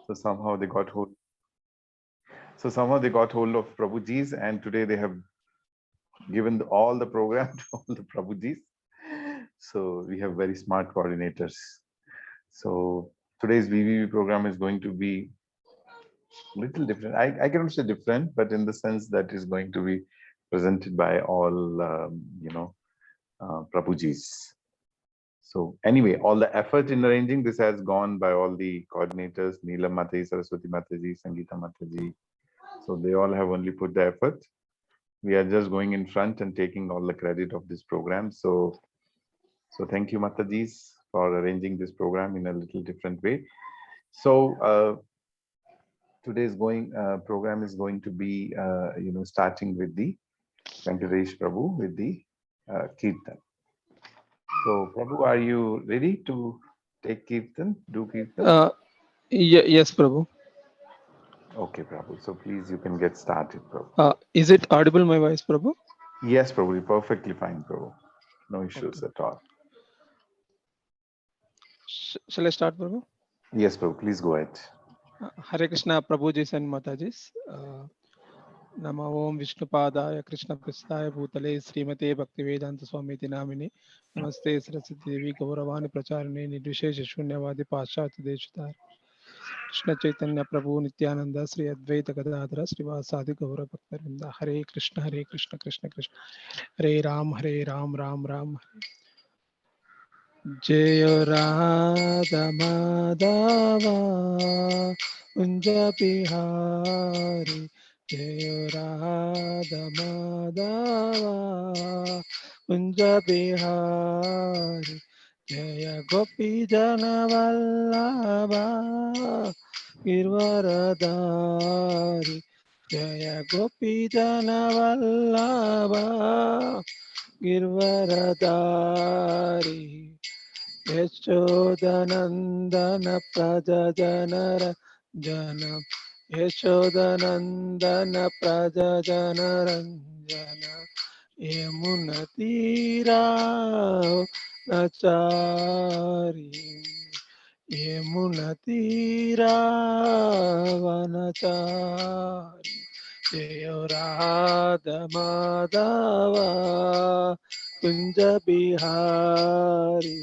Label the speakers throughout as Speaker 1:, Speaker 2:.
Speaker 1: So somehow they got hold. So somehow they got hold of Prabhuji's, and today they have given all the program to all the Prabhuji's. So we have very smart coordinators. So today's BBB program is going to be little different. I cannot say different, but in the sense that is going to be presented by all, Prabhuji's. So anyway, all the effort in arranging this has gone by all the coordinators, Neelam Mataji, Saraswati Mataji, Sangeeta Mataji. So they all have only put the effort. We are just going in front and taking all the credit of this program. So thank you, Matajis, for arranging this program in a little different way. So today's program is going to be, starting with the Venkatesh Prabhu with the Kirtan. So Prabhu, are you ready to take Kirtan, do Kirtan?
Speaker 2: Yes, Prabhu.
Speaker 1: Okay, Prabhu. So please, you can get started, Prabhu.
Speaker 2: Is it audible, my voice, Prabhu?
Speaker 1: Yes, Prabhu, perfectly fine, Prabhu. No
Speaker 2: Okay.
Speaker 1: issues at all.
Speaker 2: Shall I start, Prabhu?
Speaker 1: Yes, Prabhu, please go ahead.
Speaker 2: Hare Krishna, Prabhujis and Matajis. Nama Om Vishnupadaya Krishna Pristaya Bhutale Srimate Bhaktivedanta Swamiti Namini Namaste Saraswati Devi Gauravani Pracharine Nidvishesh Shunyavadi Paschat Deshitar Krishna Chaitanya Prabhu Nityananda Sri Advaita Gadadhara Srivasadi Gaura Bhaktarinda Hare Krishna Krishna Krishna Hare Ram Ram Jaya Radha Madhava Kunja Bihari Jaya Radha Madhava Kunja Bihari Jaya Gopi Jana Vallabha Girvaradari Jaya Gopi Jana Vallabha Girvaradari Yashodanandana Prajajanara Janam Yashodanandana Prajajanaranja Yamunatira Nachari Yamunatira Vanachari Jaya Radha Madhava Kunja Bihari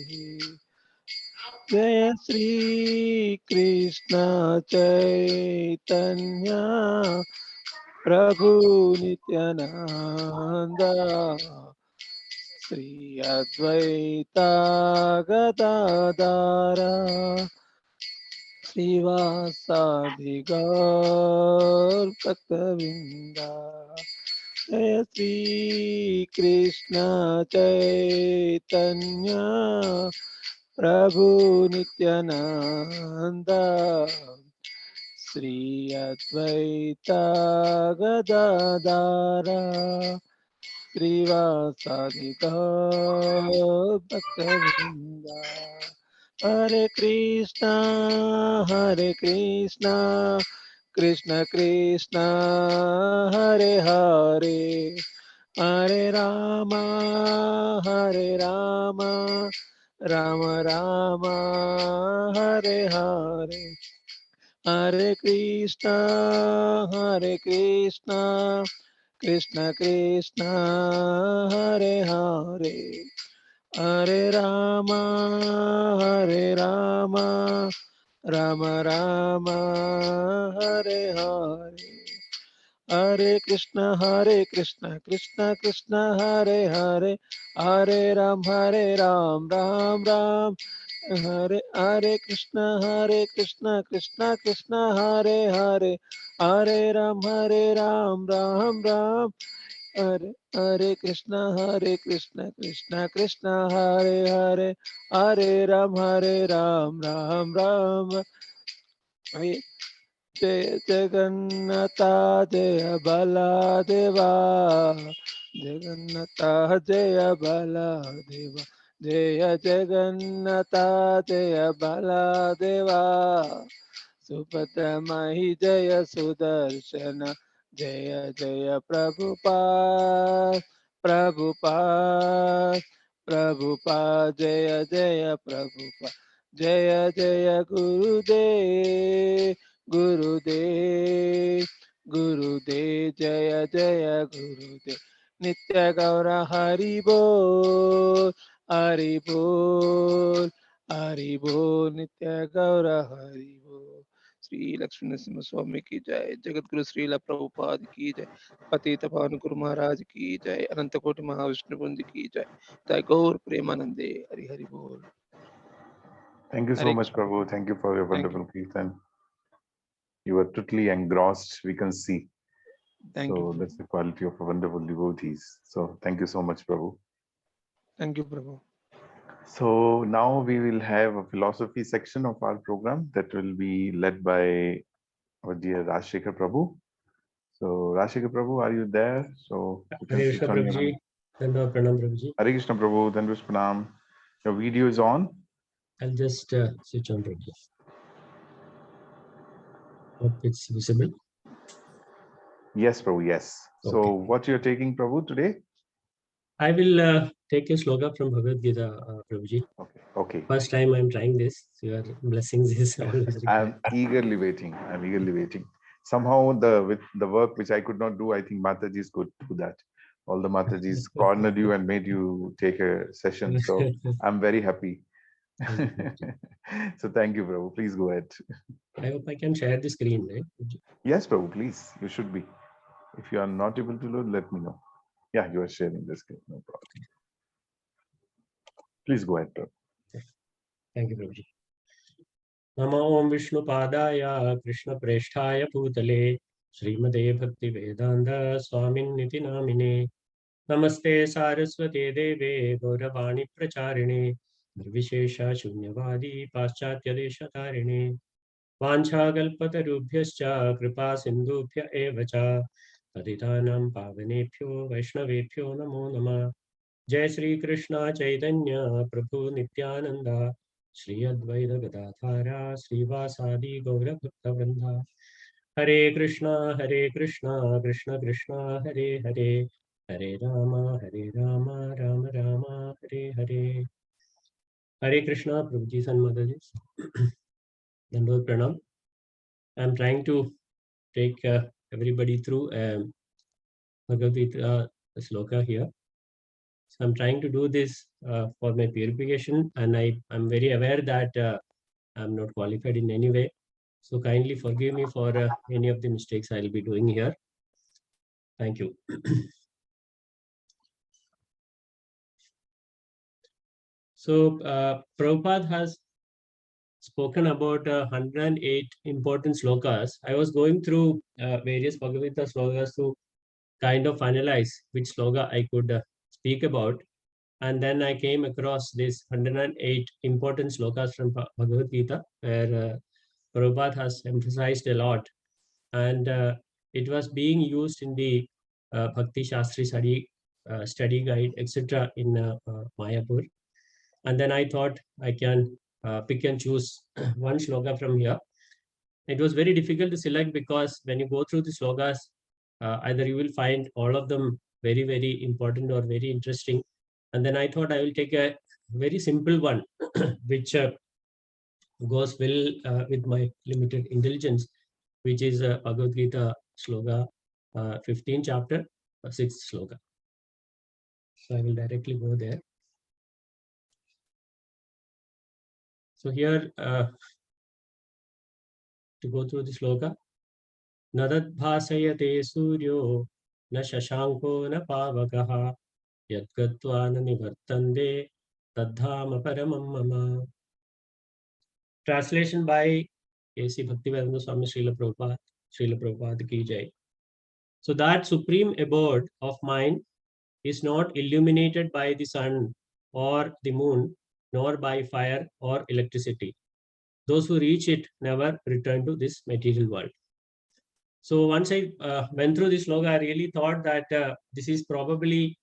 Speaker 2: Jaya Sri Krishna Chaitanya Prabhu Nityananda Sri Advaita Gadadara Srivasadi Gaur Bhaktavinda Jaya Sri Krishna Chaitanya Prabhu Nityananda Sri Advaita Gadadara Srivasadi Gaur Bhaktavinda Hare Krishna Krishna Krishna Hare Hare Hare Rama Rama Rama Hare Hare Hare Krishna Krishna Krishna Hare Hare Hare Rama Rama Rama Hare Hare Hare Krishna Krishna Krishna Hare Hare Hare Ram Ram Hare Krishna Krishna Krishna Hare Ram Ram Hare Krishna Krishna Krishna Hare Ram Ram Hare Jai Jagannatha Jaya Baladeva Jagannatha Jaya Baladeva Jaya Jagannatha Jaya Baladeva Subhadra Mahi Jaya Sudarshana Jaya Jaya Prabhupada Prabhupada Prabhupada Jaya Jaya Prabhupada Jaya Jaya Gurudev Gurudev, Gurudev, Jaya Jaya Gurudev. Nitya Gaura Hari Bol, Hari Bol, Hari Bol, Nitya Gaura Hari Bol. Shri Lakshmi Narasimha स्वामी की जय, जगत गुरु श्रीला प्रभुपाद की जय, पतित पावन गुरु महाराज की जय, अनंत कोटि महाविष्णु वृंद की जय, जय गौर प्रेमानंदे, हरि हरि बोल.
Speaker 1: Thank you so
Speaker 2: Hare
Speaker 1: much,
Speaker 2: Krishna.
Speaker 1: Prabhu. Thank you for your
Speaker 2: Thank you.
Speaker 1: wonderful kirtan. You are totally engrossed, we can see.
Speaker 2: Thank you,
Speaker 1: So
Speaker 2: Prabhu.
Speaker 1: that's the quality of a wonderful devotees. So thank you so much, Prabhu.
Speaker 2: Thank you, Prabhu.
Speaker 1: So now we will have a philosophy section of our program that will be led by our dear Rashikar Prabhu. So Rashikar Prabhu, are you there? So you can
Speaker 3: Hare
Speaker 1: switch
Speaker 3: Krishna
Speaker 1: on your
Speaker 3: Prabhuji, Danda Pranam Prabhuji.
Speaker 1: Hare Krishna Prabhu, Dandavat Pranam. Your video is on.
Speaker 3: I'll just switch on Prabhuji. Hope it's visible.
Speaker 1: Yes, Prabhu, yes. So
Speaker 3: Okay.
Speaker 1: what you're taking, Prabhu, today?
Speaker 3: I will take a sloka from Bhagavad Gita, Prabhuji.
Speaker 1: Okay, okay.
Speaker 3: First time I'm trying this. Your blessings is always required.
Speaker 1: I'm eagerly waiting. I'm eagerly waiting. Somehow with the work which I could not do, I think Mataji's could do that. All the Matajis cornered you and made you take a session. So I'm very happy. So thank you, Prabhu. Please go ahead.
Speaker 3: I hope I can share the screen, right?
Speaker 1: Yes, Prabhu, please. You should be. If you are not able to load, let me know. Yeah, you are sharing the screen. No problem. Please go ahead, Prabhu.
Speaker 3: Thank you, Prabhuji. Namo Om Vishnu Padaya Krishna Presthaya Bhutale Srimade Bhakti Vedanta Swamin Niti Namine Namaste Saraswate Deve Gauravani Pracharine Nirvishesha Shunyavadi Paschatya Deshatarine Vanchakalpatarubhyascha Kripa Sindhubhya Eva Cha Patitanam Pavanebhyo Vaishnavebhyo Namo Namah. Jai Shri Krishna Chaitanya Prabhu Nityananda Shri Advaita Gadadhara Srivasadi Gaura Bhaktavrinda. Hare Krishna Krishna Krishna Hare Hare Hare Rama Rama Rama Hare Hare. Hare Krishna Prabhuji and Mataji. Dandavat Pranam. I'm trying to take everybody through Bhagavad Gita sloka here. So I'm trying to do this for my purification, and I'm very aware that I'm not qualified in any way. So kindly forgive me for any of the mistakes I'll be doing here. Thank you. So Prabhupada has spoken about 108 important slokas. I was going through various Bhagavad Gita slokas to kind of analyze which sloka I could speak about. And then I came across this 108 important slokas from Bhagavad Gita, where Prabhupada has emphasized a lot. And it was being used in the Bhakti Shastri study guide, etc. in Mayapur. And then I thought I can pick and choose one sloka from here. It was very difficult to select because when you go through the slokas, either you will find all of them very, very important or very interesting. And then I thought I will take a very simple one, which goes well with my limited intelligence, which is Bhagavad Gita sloka 15 chapter, 6th sloka. So I will directly go there. So here, to go through the sloka, Nadad bhasayate suryo na shashanko na pavakaha yadgatva na nivartande tadhama paramam mama. Translation by A.C. Bhaktivedanta Swami Srila Prabhupada ki jai. So that supreme abode of mind is not illuminated by the sun or the moon, nor by fire or electricity. Those who reach it never return to this material world. So once I went through this sloka, I really thought that this is probably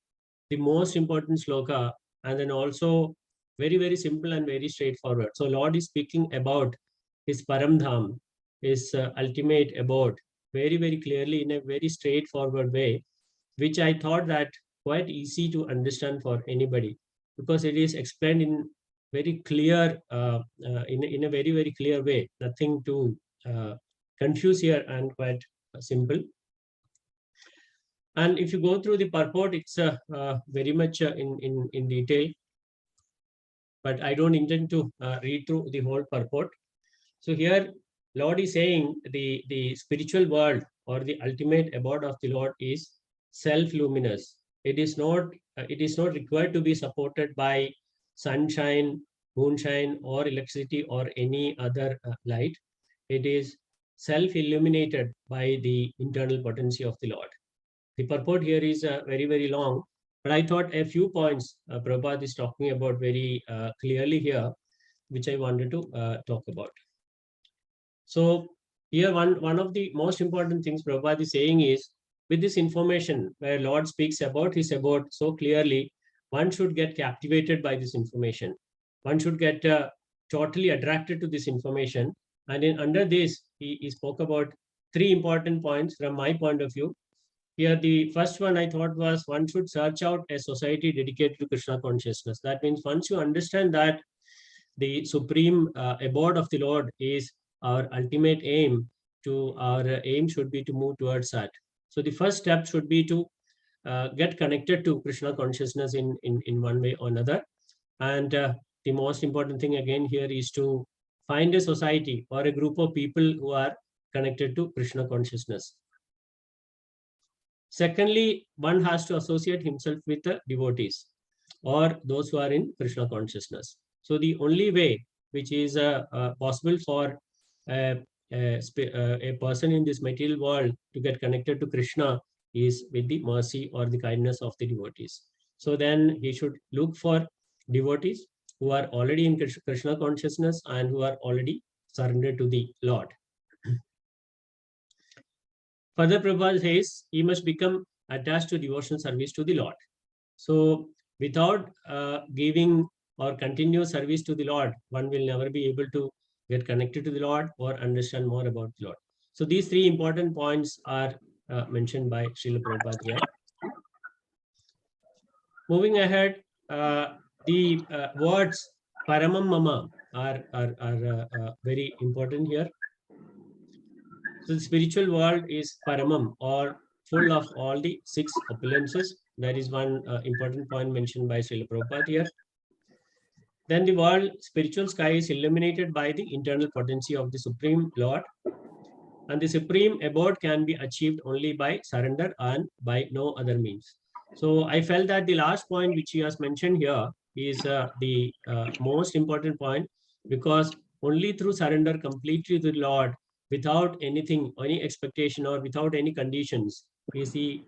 Speaker 3: the most important sloka, and then also very, very simple and very straightforward. So Lord is speaking about his Paramdham, his ultimate abode, very, very clearly in a very straightforward way, which I thought that quite easy to understand for anybody, because it is explained in very clear, in a very, very clear way, nothing to confused here and quite simple. And if you go through the purport, it's very much in detail, but I don't intend to read through the whole purport. So here, Lord is saying the spiritual world or the ultimate abode of the Lord is self-luminous. It is not required to be supported by sunshine, moonshine, or electricity or any other light. It is self-illuminated by the internal potency of the Lord. The purport here is very, very long, but I thought a few points Prabhupada is talking about very clearly here, which I wanted to talk about. So here one of the most important things Prabhupada is saying is, with this information where Lord speaks about his abode so clearly, one should get captivated by this information. One should get totally attracted to this information. And under this, he spoke about 3 important points from my point of view. Here, the first one I thought was one should search out a society dedicated to Krishna consciousness. That means once you understand that the supreme abode of the Lord is our ultimate aim, our aim should be to move towards that. So the first step should be to get connected to Krishna consciousness in one way or another. And the most important thing again here is to find a society or a group of people who are connected to Krishna consciousness. Secondly, one has to associate himself with the devotees or those who are in Krishna consciousness. So the only way which is possible for a person in this material world to get connected to Krishna is with the mercy or the kindness of the devotees. So then he should look for devotees who are already in Krishna consciousness and who are already surrendered to the Lord. Further, Prabhupada says he must become attached to devotional service to the Lord. So without giving or continuous service to the Lord, one will never be able to get connected to the Lord or understand more about the Lord. So these 3 important points are mentioned by Srila Prabhupada here. Moving ahead, the words Paramam Mama are very important here. So the spiritual world is Paramam, or full of all the 6 opulences. That is one important point mentioned by Srila Prabhupada here. Then the world, spiritual sky is illuminated by the internal potency of the Supreme Lord. And the supreme abode can be achieved only by surrender and by no other means. So I felt that the last point which he has mentioned here is the most important point, because only through surrender completely to the Lord, without anything, any expectation or without any conditions, is the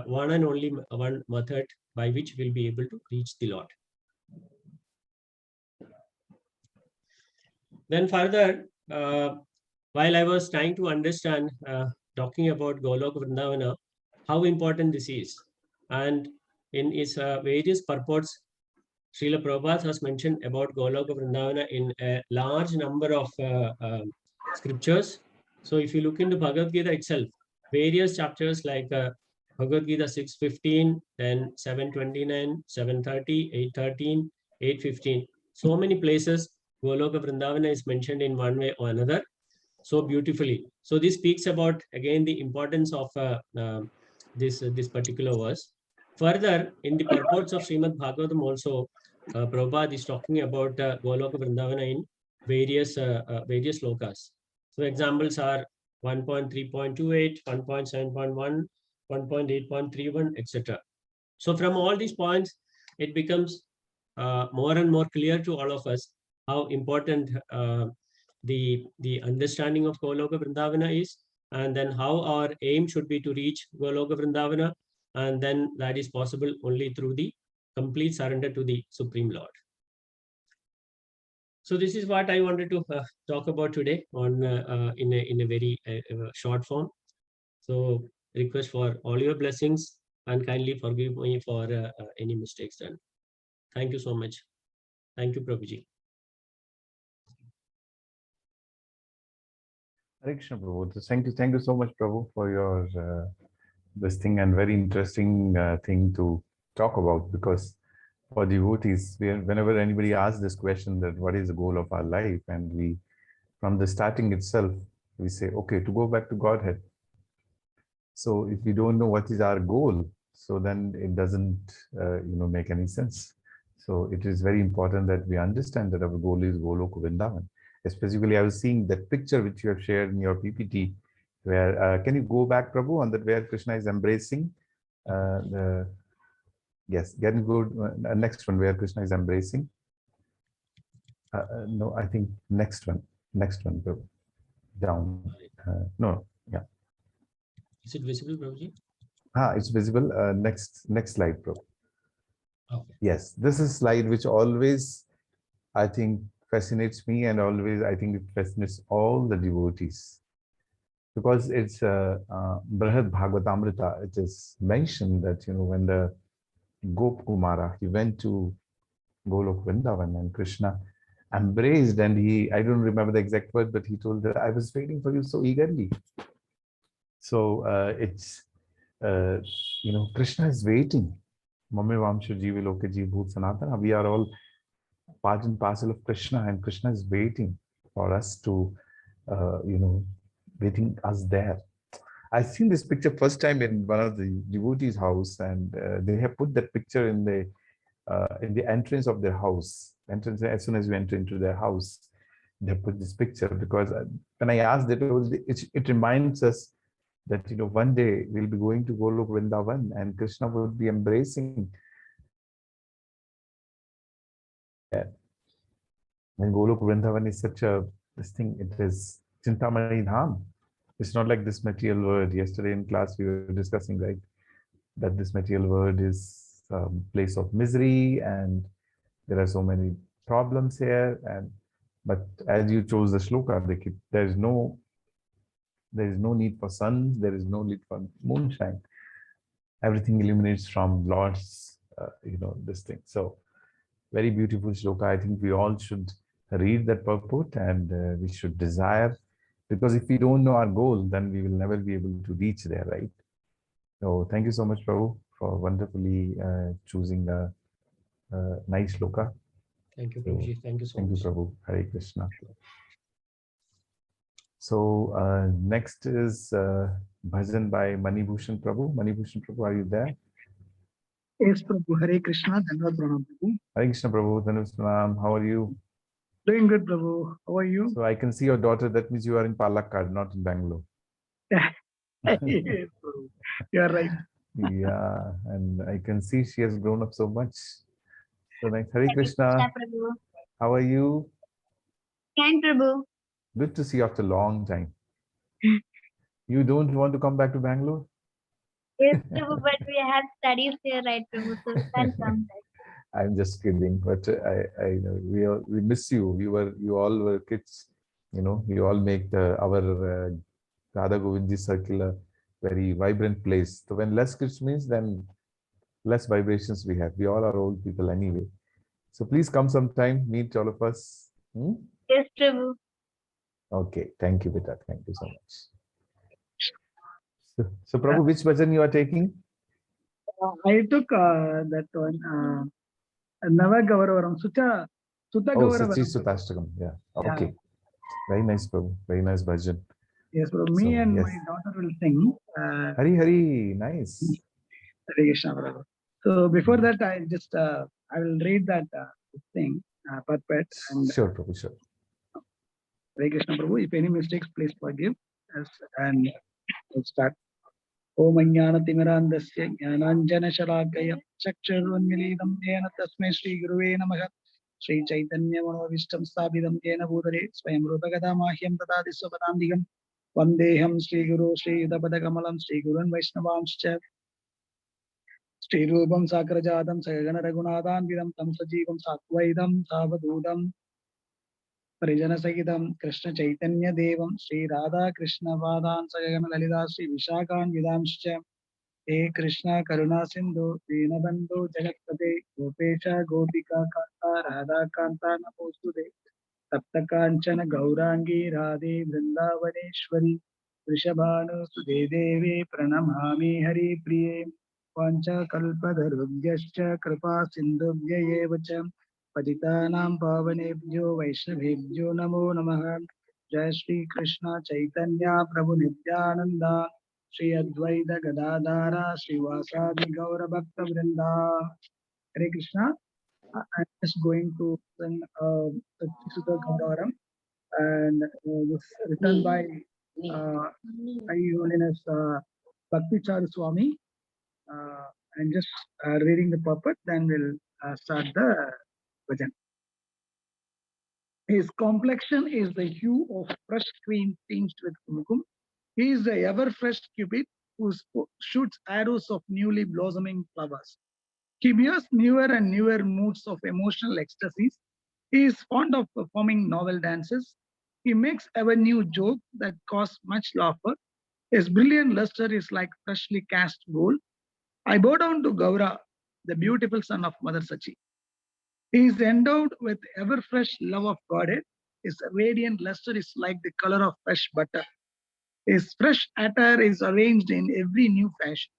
Speaker 3: one and only one method by which we'll be able to reach the Lord. Then further, while I was trying to understand, talking about Goloka Vrindavana, how important this is, and in its various purports, Srila Prabhupada has mentioned about Goloka Vrindavana in a large number of scriptures. So if you look into Bhagavad Gita itself, various chapters like Bhagavad Gita 6:15, then 7:29, 7:30, 8:13, 8:15, so many places Goloka Vrindavana is mentioned in one way or another, so beautifully. So this speaks about again the importance of this particular verse. Further, in the purports of Srimad Bhagavatam also, Prabhupada is talking about Goloka Vrindavana in various slokas. So examples are 1.3.28, 1.7.1, 1.8.31, etc. So from all these points, it becomes more and more clear to all of us how important the understanding of Goloka Vrindavana is, and then how our aim should be to reach Goloka Vrindavana, and then that is possible only through the complete surrender to the Supreme Lord. So this is what I wanted to talk about today on in a very short form. So request for all your blessings and kindly forgive me for any mistakes done. Thank you so much. Thank you, Prabhuji.
Speaker 1: Hare Krishna, Prabhu. Thank you so much, Prabhu, for your this thing, and very interesting thing to talk about, because for devotees, whenever anybody asks this question that what is the goal of our life, and we, from the starting itself, we say, okay, to go back to Godhead. So if we don't know what is our goal, so then it doesn't, make any sense. So it is very important that we understand that our goal is Goloka Vrindavan. Specifically, I was seeing that picture which you have shared in your PPT, where can you go back, Prabhu, on that where Krishna is embracing the yes, can you go next one where Krishna is embracing? No, I think next one, Prabhu. Down. No, yeah.
Speaker 3: Is it visible, Prabhuji?
Speaker 1: It's visible. Next slide, Prabhu.
Speaker 3: Okay.
Speaker 1: Yes, this is slide which always, I think, fascinates me, and always I think it fascinates all the devotees, because it's Brihad Bhagavatamrita. It is mentioned that when the Gop Kumara, he went to Golok Vrindavan, and Krishna embraced, and I don't remember the exact word, but he told that I was waiting for you so eagerly. So it's Krishna is waiting. Mame Vamshu Jivi Loke Jiv Bhut Sanatana. We are all part and parcel of Krishna, and Krishna is waiting for us to, waiting us there. I've seen this picture first time in one of the devotees' house, and they have put that picture in the entrance of their house. Entrance, as soon as you enter into their house, they put this picture, because when I asked that, it reminds us that one day we'll be going to Golok Vrindavan, and Krishna would be embracing. And Golok Vrindavan is such this thing. It is Chintamani Dham. It's not like this material world. Yesterday in class we were discussing, right, that this material world is a place of misery, and there are so many problems here. But as you chose the shloka, there is no need for suns, there is no need for moonshine. Everything illuminates from Lord's, this thing. So very beautiful shloka. I think we all should read that purport, and we should desire, because if we don't know our goal, then we will never be able to reach there, right? So thank you so much, Prabhu, for wonderfully choosing a nice shloka.
Speaker 3: Thank you, Prabhuji. Thank you so
Speaker 1: Thank you,
Speaker 3: much.
Speaker 1: Prabhu. Hare Krishna. So next is Bhajan by Bhushan Prabhu. Bhushan Prabhu, are you there?
Speaker 4: Yes, Prabhu. Hare Krishna. Dhanavad Pranam, Prabhu.
Speaker 1: Hare Krishna Prabhu. Dhanavad Pranam. How are you?
Speaker 4: Doing good, Prabhu. How are you?
Speaker 1: So I can see your daughter. That means you are in Palakkad, not in Bangalore.
Speaker 4: Yes, Prabhu. You are right.
Speaker 1: Yeah, and I can see she has grown up so much. So nice. Hare Krishna.
Speaker 5: Prabhu.
Speaker 1: How are you?
Speaker 5: Fine, Prabhu.
Speaker 1: Good to see you after a long time. You don't want to come back to Bangalore?
Speaker 5: Yes, Prabhu, but we have studies here, right, Prabhu? So we can't come back.
Speaker 1: I'm just kidding, but I know we miss you. You all were kids. You all make our Radha Govindji circle a very vibrant place. So when less kids means, then less vibrations we have. We all are old people anyway. So please come sometime, meet all of us.
Speaker 5: Yes, Prabhu.
Speaker 1: Okay, thank you, Beta. Thank you so much. So Prabhu, which bhajan you are taking?
Speaker 4: I took that one. Nava Gauravaram. Sutta
Speaker 1: Oh,
Speaker 4: Gauravaram.
Speaker 1: Sachi Sutashtakam. Yeah. Okay. Very nice, Prabhu. Very nice bhajan.
Speaker 4: Yes, Prabhu. Me and
Speaker 1: yes.
Speaker 4: my daughter will sing.
Speaker 1: Hari, nice.
Speaker 4: Hare Krishna, Prabhu. So before that, I will read that thing, puppet. And
Speaker 1: Sure, Prabhu, sure.
Speaker 4: Hare Krishna, Prabhu. If any mistakes, please forgive us. And let's start. Om Jnanatimirandasya Jnananjana Shalakaya Chakshurunmilidam Jena Tasmai Shri Guruve Namaha Shri Chaitanya Manovistam Sthabidam Jena Bhutale Swayam Rupakadamahyam Tadadi Swapadandikam Vandeham Shri Guru Shri Yudapadakamalam Shri Gurun Vaishnavamscha Shri Rupam Sakrajadam Sagana Raghunathan Vidam Tam Sajivam Sattvaidam Savadudam Parijana Sagitam Krishna Chaitanya Devam Shri Radha Krishna Vadan Sagana Lalita Shri Vishakan Vidamscha He Krishna Karuna Sindhu Dinabandhu Jagatpate Gopesha Gopika Kanta Radha Kanta Namostude Tapta Kanchana Gaurangi Radhe Vrindavaneshwari Vrishabhanu Sude Devi Pranamami Hari Priye Pancha Kalpadarubhyascha Kripa Sindhubhya Evacha Patitanam Pavanebhyo Vaishnavebhyo Namo Namaha Jai Shri Krishna Chaitanya Prabhu Nityananda Shri Advaita Gadadhara Shri Vasadi Gaura Bhakta Vrinda. Hare Krishna. I'm just going to sing Sutta Gandharam, and this written by High Holiness Bhakti Char Swami. I'm just reading the purport, then we'll start the bhajan. His complexion is the hue of fresh cream tinged with kumkum. He is the ever-fresh Cupid who shoots arrows of newly blossoming flowers. He wears newer and newer moods of emotional ecstasies. He is fond of performing novel dances. He makes ever new jokes that cause much laughter. His brilliant luster is like freshly cast gold. I bow down to Gaura, the beautiful son of Mother Sachi. He is endowed with ever-fresh love of Godhead. His radiant luster is like the color of fresh butter. His fresh attire is arranged in every new fashion.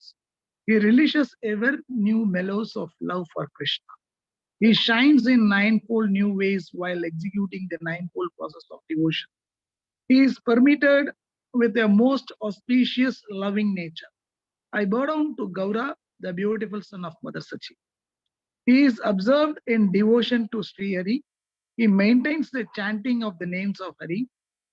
Speaker 4: He relishes ever new mellows of love for Krishna. He shines in ninefold new ways while executing the ninefold process of devotion. He is permitted with a most auspicious loving nature. I bow down to Gaura, the beautiful son of Mother Sachi. He is observed in devotion to Sri Hari. He maintains the chanting of the names of Hari.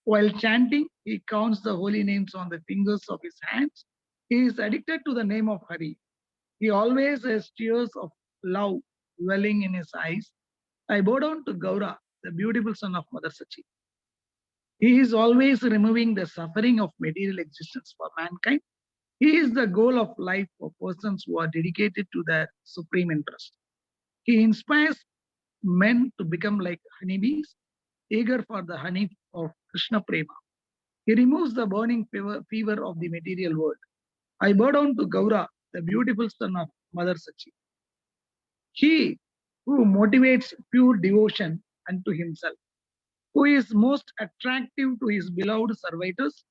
Speaker 4: While chanting, he counts the holy names on the fingers of his hands. He is addicted to the name of Hari. He always has tears of love welling in his eyes. I bow down to Gaura, the beautiful son of Mother Sachi. He is always removing the suffering of material existence for mankind. He is the goal of life for persons who are dedicated to their supreme interest. He inspires men to become like honeybees, eager for the honey of Krishna Prema. He removes the burning fever of the material world. I bow down to Gaura, the beautiful son of Mother Sachi. He who motivates pure devotion unto himself, who is most attractive to his beloved servitors,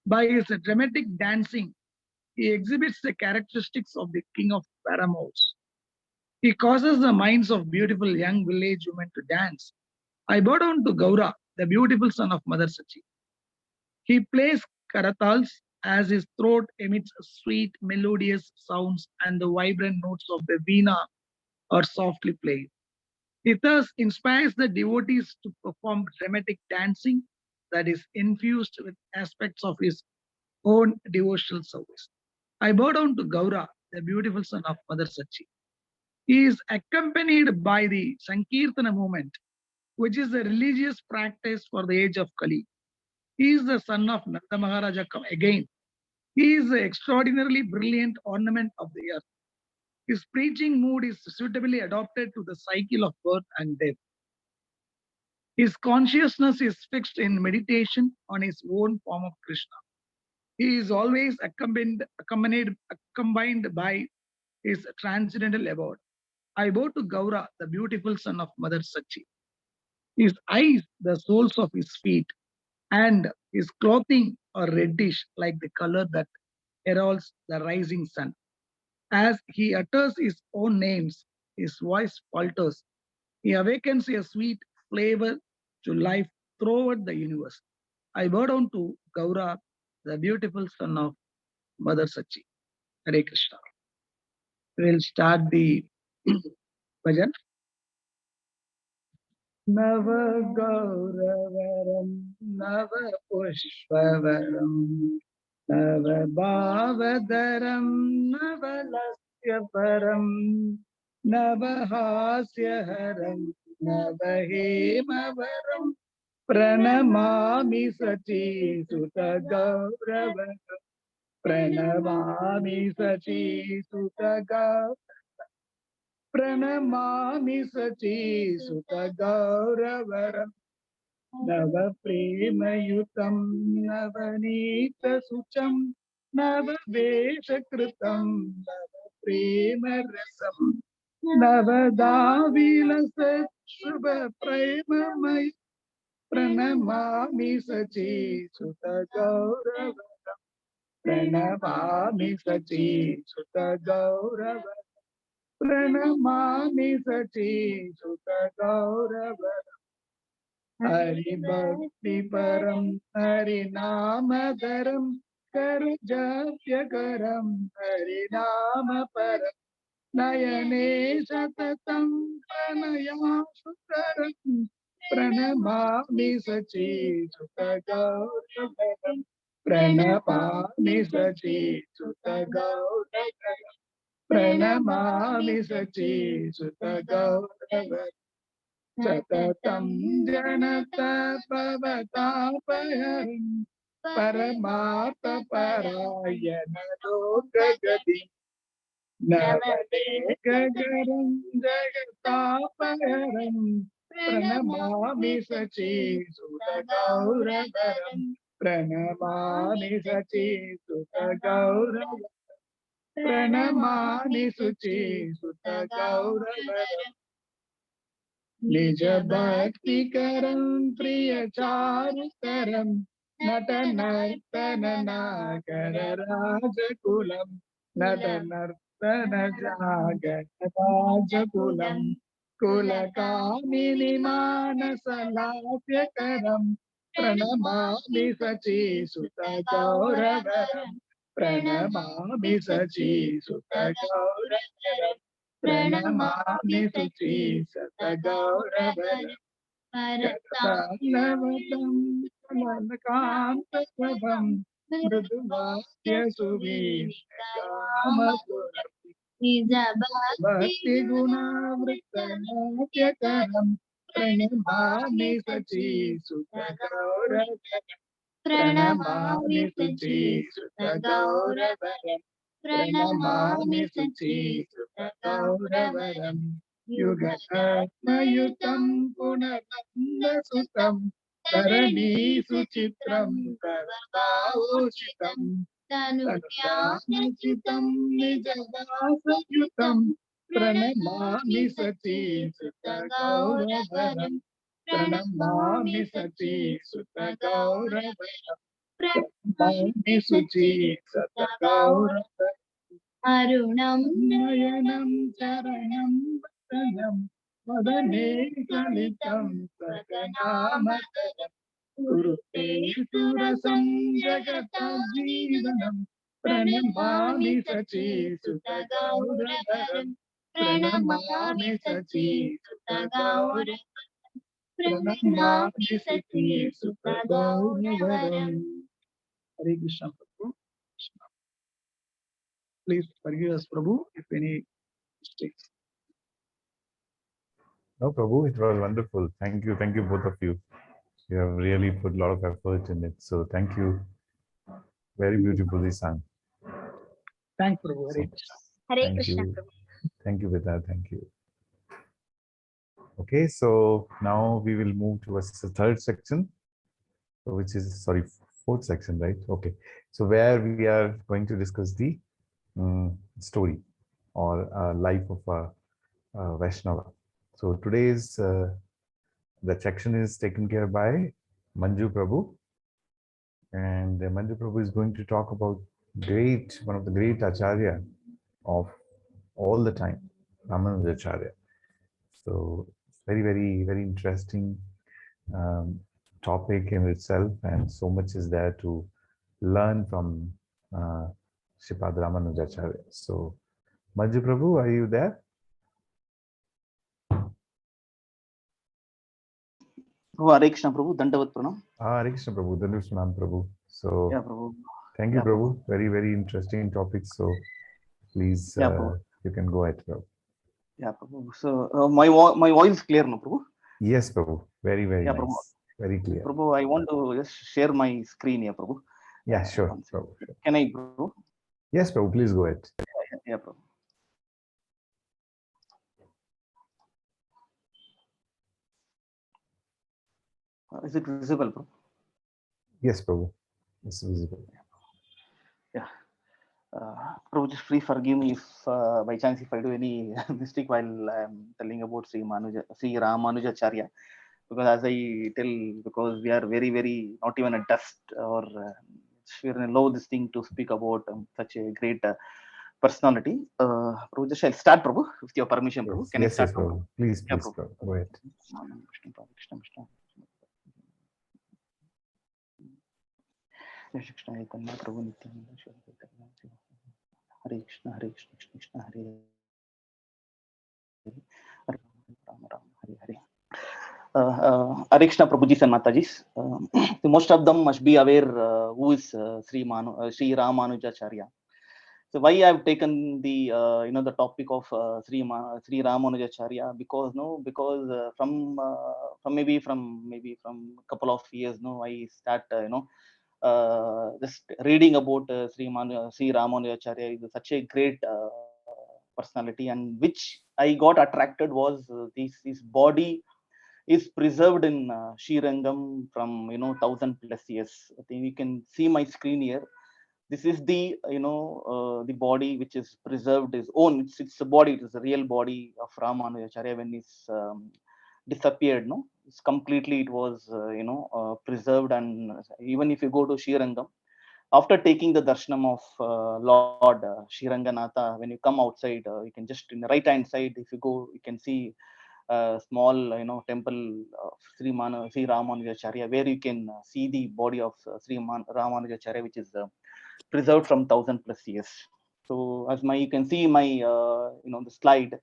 Speaker 4: by his dramatic dancing, he exhibits the characteristics of the king of paramours. He causes the minds of beautiful young village women to dance. I bow down to Gaura, the beautiful son of Mother Sachi. He plays karatals as his throat emits sweet, melodious sounds and the vibrant notes of the veena are softly played. He thus inspires the devotees to perform dramatic dancing that is infused with aspects of his own devotional service. I bow down to Gaura, the beautiful son of Mother Sachi. He is accompanied by the Sankirtana movement, which is a religious practice for the age of Kali. He is the son of Nanda Maharaja again. He is the extraordinarily brilliant ornament of the earth. His preaching mood is suitably adapted to the cycle of birth and death. His consciousness is fixed in meditation on his own form of Krishna. He is always combined by his transcendental abode. I bow to Gaura, the beautiful son of Mother Sachi. His eyes, the soles of his feet, and his clothing are reddish like the color that heralds the rising sun. As he utters his own names, his voice falters. He awakens a sweet flavor to life throughout the universe. I bow down to Gaura, the beautiful son of Mother Sachi. Hare Krishna. We'll start the bhajan. Nava Gauravaram, Nava Pushpavaram, Nava Bhavadaram, Nava Lasyaparam, Nava Hasyaharam, Nava Hemavaram, Pranamami Sachi Sutta Gauravaram, Pranamami Sachi Sutta Gauravaram. Pranamami Sachi Sutta Gauravaram Nava Prema Yutam Navanita Sucham Nava Vesha Kritam Nava Prema Rasam Nava Davila Sat Shubha Prema May Pranamami Sachi Sutta Gauravaram Pranamami Sachi Sutta Gauravaram Pranamami Sachi Sutta Gauravaram Hari Bhakti Param Hari Namadaram Karu Jatyakaram Hari Nama Param Nayane Satatam Pranaya Sukaram Pranamami Sachi Sutta Gauravaram Pranamami Sachi Sutta Gauravaram Pranamami Sachi Sutta Gauravaram Satatam Janata Pavatapaharam Paramata Parayana Lokagati Navade Gagaram Jagatapaharam Pranamami Sachi Sutta Gauravaram Pranamami Sachi Sutta Gauravaram Pranamami Sachi Sutta Gauravaram Nija Bhakti Karam Priya Charitaram Natanartana Nagara Rajakulam Natanartana Jagara Rajakulam Kulakamini Manasalathyakaram Pranamami Sachi Sutta Gauravaram Pranamami Sachi Sutta Gauravaram Pranamami Sachi Sutta Gauravaram Gatanavatam Kalanakantavam Mriduvasya Suvishkamapuram
Speaker 5: Nija
Speaker 4: Bhakti Guna Vritanathyakaram Pranamami Sachi Sutta Gauravaram Pranamami Sachi Sutta Gauravaram Pranamami Sachi Sutta Gauravaram Yugatma-yutam punatanda sutam Tarani suchitram Karavauchitam Tanukyanachitam Nijavasa-yutam Pranamami Sachi Sutta Gauravaram Pranamami Sachi Sutta Gauravaram Pranamami Sachi Sutta Gauravaram
Speaker 5: Arunam
Speaker 4: Nayanam Charanam Vasanam Vadane Kalitam Saganamataram Kurute Surasam Jagata Jivanam Pranamami Sachi Sutta Gauravaram Pranamami Sachi Sutta Gauravaram Pranamami Sachi Sutta Gauravaram Hare Krishna Prabhu. Please forgive us, Prabhu, if any mistakes.
Speaker 1: No, Prabhu, it was wonderful. Thank you, both of you. You have really put a lot of effort in it. So thank you. Very beautifully sung.
Speaker 4: Thank Prabhu.
Speaker 1: So
Speaker 4: Hare Krishna.
Speaker 5: Hare
Speaker 1: thank
Speaker 5: Krishna.
Speaker 1: you. Thank you, Veda. Thank you. Okay, so now we will move towards the third section, which is, sorry, fourth section, right? Okay, so where we are going to discuss the story or life of a Vaishnava. So today's the section is taken care by Manju Prabhu, and Manju Prabhu is going to talk about one of the great Acharya of all the time, Ramanuja Acharya. So very interesting topic in itself, and so much is there to learn from Sripad Ramanuja Acharya. So Manju Prabhu, are you there?
Speaker 6: Hare Krishna Prabhu, Dandavat Pranam.
Speaker 1: Hare Krishna Prabhu, Dandavat Pranam Prabhu. So
Speaker 6: Yeah, Prabhu.
Speaker 1: thank you,
Speaker 6: Yeah,
Speaker 1: Prabhu. Very interesting topic. So please,
Speaker 6: Yeah, Prabhu.
Speaker 1: you can go ahead, Prabhu.
Speaker 6: Yeah, Prabhu. So my voice is clear, no, Prabhu?
Speaker 1: Yes, Prabhu. Very
Speaker 6: Yeah,
Speaker 1: nice.
Speaker 6: Prabhu.
Speaker 1: Very clear.
Speaker 6: Prabhu, I want to just share my screen here, Prabhu.
Speaker 1: Yeah, sure,
Speaker 6: One second.
Speaker 1: Prabhu. Sure.
Speaker 6: Can I, Prabhu?
Speaker 1: Yes, Prabhu. Please go ahead.
Speaker 6: Yeah, Prabhu. Is it visible, Prabhu?
Speaker 1: Yes, Prabhu. It's visible.
Speaker 6: Yeah. Prabhu, just please forgive me if by chance if I do any mistake while I'm telling about Sri Ramanuja Acharya, because as I tell, because we are very not even a dust or we're in a low this thing to speak about such a great personality. Prabhu, just I'll start, Prabhu, with your permission, Prabhu. Can
Speaker 1: Yes,
Speaker 6: I start?
Speaker 1: yes, Prabhu. Please,
Speaker 6: Yeah,
Speaker 1: please,
Speaker 6: Prabhu.
Speaker 1: Prabhu. Go ahead.
Speaker 6: Jai Shri Krishna Chaitanya Prabhu Nityananda Shri Chaitanya Hare Krishna Hare Krishna Krishna Krishna Hare Hare Hare Rama Rama Hare Hare. Hare Krishna Prabhujis and Matajis. Most of them must be aware who is Sri Ramanujacharya. So why I have taken the the topic of Sri Ramanujacharya, because from from couple of years I start just reading about Sri Ramanujacharya. Is such a great personality, and which I got attracted was his body is preserved in Srirangam from 1,000+ years. I think you can see my screen here. This is the the body which is preserved, his own. It's a body. It is a real body of Ramanujacharya when he's disappeared. No, it's completely. It was preserved, and even if you go to Srirangam, after taking the darshanam of Lord Shriranganatha, when you come outside, you can just in the right hand side, if you go, you can see a small temple of Sri Ramanujacharya, where you can see the body of Ramanujacharya, which is preserved from 1,000+ years. So as you can see my the slide,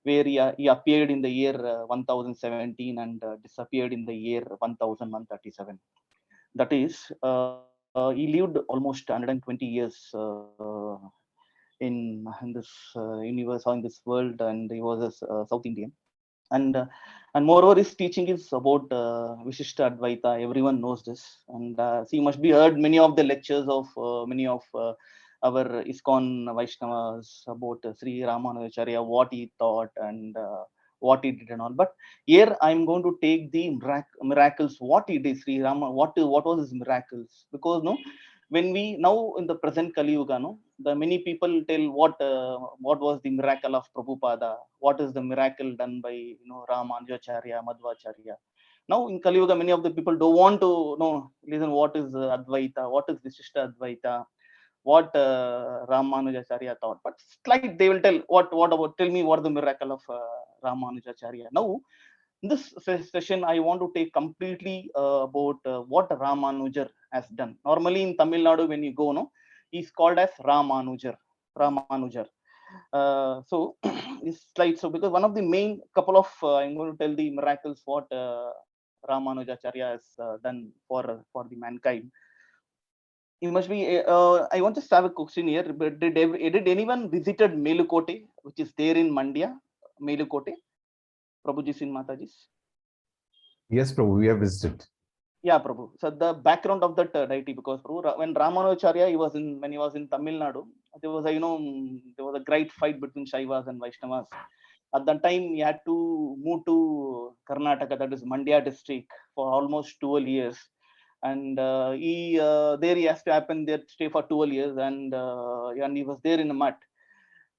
Speaker 6: where he appeared in the year 1017 and disappeared in the year 1137. That is, he lived almost 120 years in this universe or in this world, and he was a South Indian. And moreover, his teaching is about Vishishta Advaita. Everyone knows this, and so you must be heard many of the lectures of many of our ISKCON Vaishnavas about Sri Ramanujacharya, what he taught and what he did and all. But here I'm going to take the miracles, what he did, Sri Rama, what was his miracles, because when we now in the present Kali Yuga, the many people tell what was the miracle of Prabhupada, what is the miracle done by Ramanujacharya, Madhvacharya. Now in Kali Yuga, many of the people don't want to listen what is Advaita, what is Vishishta Advaita, what Ramanujacharya thought. But slight they will tell what about, tell me what the miracle of Ramanujacharya. Now in this session, I want to take completely about what Ramanujar has done. Normally in Tamil Nadu, when you go, he's called as Ramanujar. So this slide. So because one of the main couple of I'm going to tell the miracles what Ramanujacharya has done for the mankind. You must be. I want to have a question here. But did anyone visited Melukote, which is there in Mandya, Melukote? Prabhuji Sin Matajis.
Speaker 1: Yes, Prabhu, we have visited.
Speaker 6: Yeah, Prabhu. So the background of that deity, because Prabhu, when Ramanujacharya when he was in Tamil Nadu, there was a great fight between Shaivas and Vaishnavas. At that time, he had to move to Karnataka, that is Mandya district, for almost 12 years, and he has to happen there, stay for 12 years, and he was there in the mud.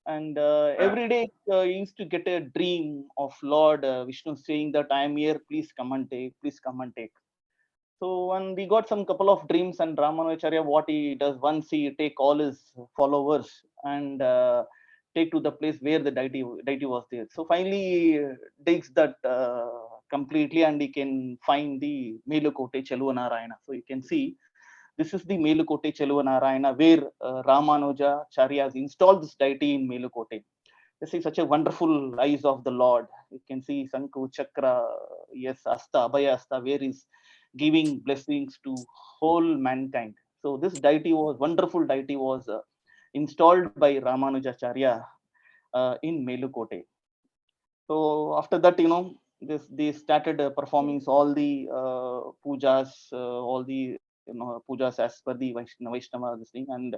Speaker 6: And every day he used to get a dream of Lord Vishnu saying that I am here, please come and take, please come and take. So when we got some couple of dreams, and Ramanujacharya, what he does, once he take all his followers and take to the place where the deity was there. So finally he digs that completely, and he can find the Melukote Cheluvanarayana. So you can see this is the Melukote Cheluvanarayana, where Ramanujacharya has installed this deity in Melukote. You see such a wonderful eyes of the Lord. You can see Sanku, Chakra, yes, Asta, Abhaya Asta, where he's giving blessings to whole mankind. So this deity was wonderful. Deity was installed by Ramanujacharya in Melukote. So after that, they started performing all the pujas, all the pujas as per the Vaishnava this thing. And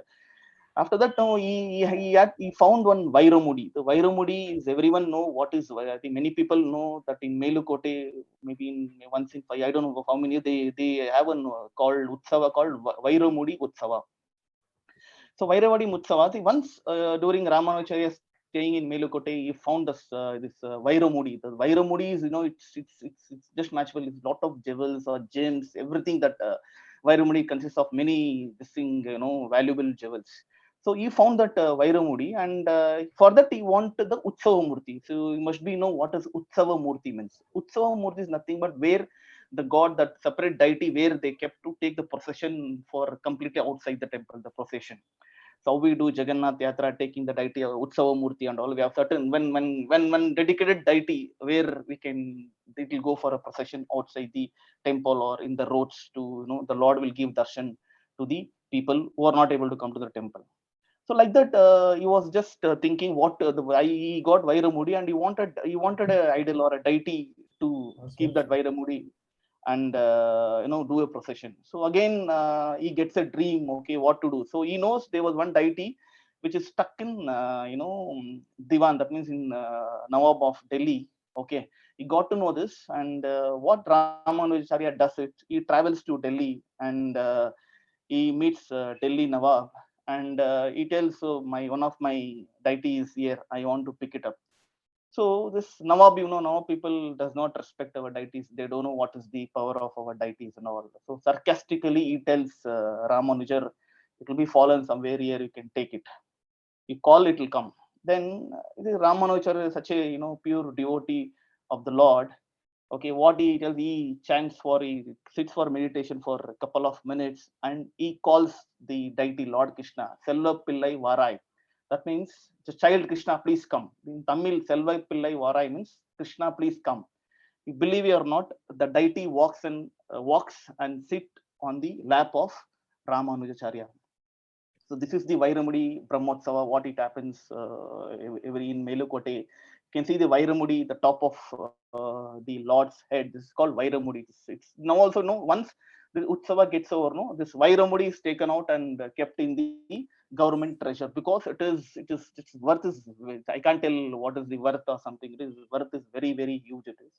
Speaker 6: after that, he found one Vairamudi. The Vairamudi is, everyone know what is. I think many people know that in Melukote, maybe once in 5, I don't know how many, they have one called Utsava called Vairamudi Utsava. So Vairamudi Utsava, once during Ramanujacharya staying in Melukote, he found this Vairamudi. The Vairamudi is, it's just magical. It's a lot of jewels or gems, everything that Vairamudi consists of many valuable jewels. So he found that Vairamudi, and for that he wanted the Utsava Murti. So you must be know what is Utsava Murti means. Utsava Murti is nothing but where the god, that separate deity where they kept to take the procession for completely outside the temple, the procession. So we do Jagannath Yatra, taking the deity of Utsava Murti and all. We have certain when dedicated deity where we can, it will go for a procession outside the temple or in the roads to, the Lord will give darshan to the people who are not able to come to the temple. So like that, he was just thinking what he got Vairamudi, and he wanted a idol or a deity to keep that Vairamudi and do a procession. So again, he gets a dream. Okay, what to do? So he knows there was one deity which is stuck in Diwan, that means in Nawab of Delhi. Okay, he got to know this, and what Ramanujacharya does it, he travels to Delhi and he meets Delhi Nawab, and he tells, so one of my deity is here, I want to pick it up. So this Nawab, Nawab people does not respect our deities. They don't know what is the power of our deities and all. So sarcastically, he tells Ramanujar, it will be fallen somewhere here, you can take it. You call, it will come. Then Ramanujar is such a pure devotee of the Lord. Okay, what he tells, he chants he sits for meditation for a couple of minutes, and he calls the deity Lord Krishna, Selva Pillai Varai. That means, the child Krishna, please come. In Tamil, Selva Pillai Varai means Krishna, please come. You believe it or not, the deity walks and sit on the lap of Ramanujacharya. So this is the Vairamudi Brahmotsava, what it happens every in Melukote. You can see the Vairamudi, the top of the Lord's head. This is called Vairamudi. It's now also once the Utsava gets over, this Vairamudi is taken out and kept in the government treasure, because its worth is, I can't tell what is the worth or something. Worth is very, very huge. It is.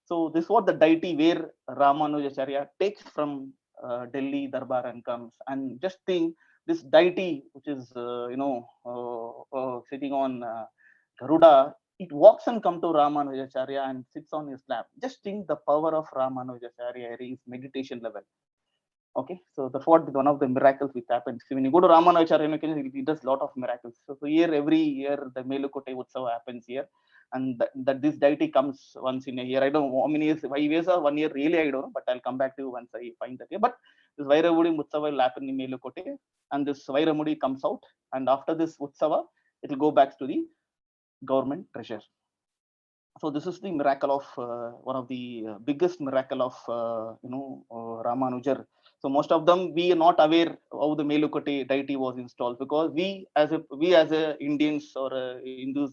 Speaker 6: So this was the deity where Ramanujacharya takes from Delhi Darbar and comes, and just think, this deity which is sitting on Garuda, it walks and come to Ramanujacharya and sits on his lap. Just think the power of Ramanujacharya, his meditation level. Okay, so that's what one of the miracles which happens. So when you go to Ramanujacharya, he does a lot of miracles. So here, every year, the Melukote Utsava happens here, and that this deity comes once in a year. I don't know how many years, 5 years or 1 year, really, I don't know, but I'll come back to you once I find that year. But this Vairamudi Utsava will happen in Melukote, and this Vairamudi comes out, and after this Utsava, it will go back to the government treasure. So this is the miracle of one of the biggest miracle of Ramanujar. So most of them, we are not aware how the Melukote deity was installed, because we as a Indians or Hindus,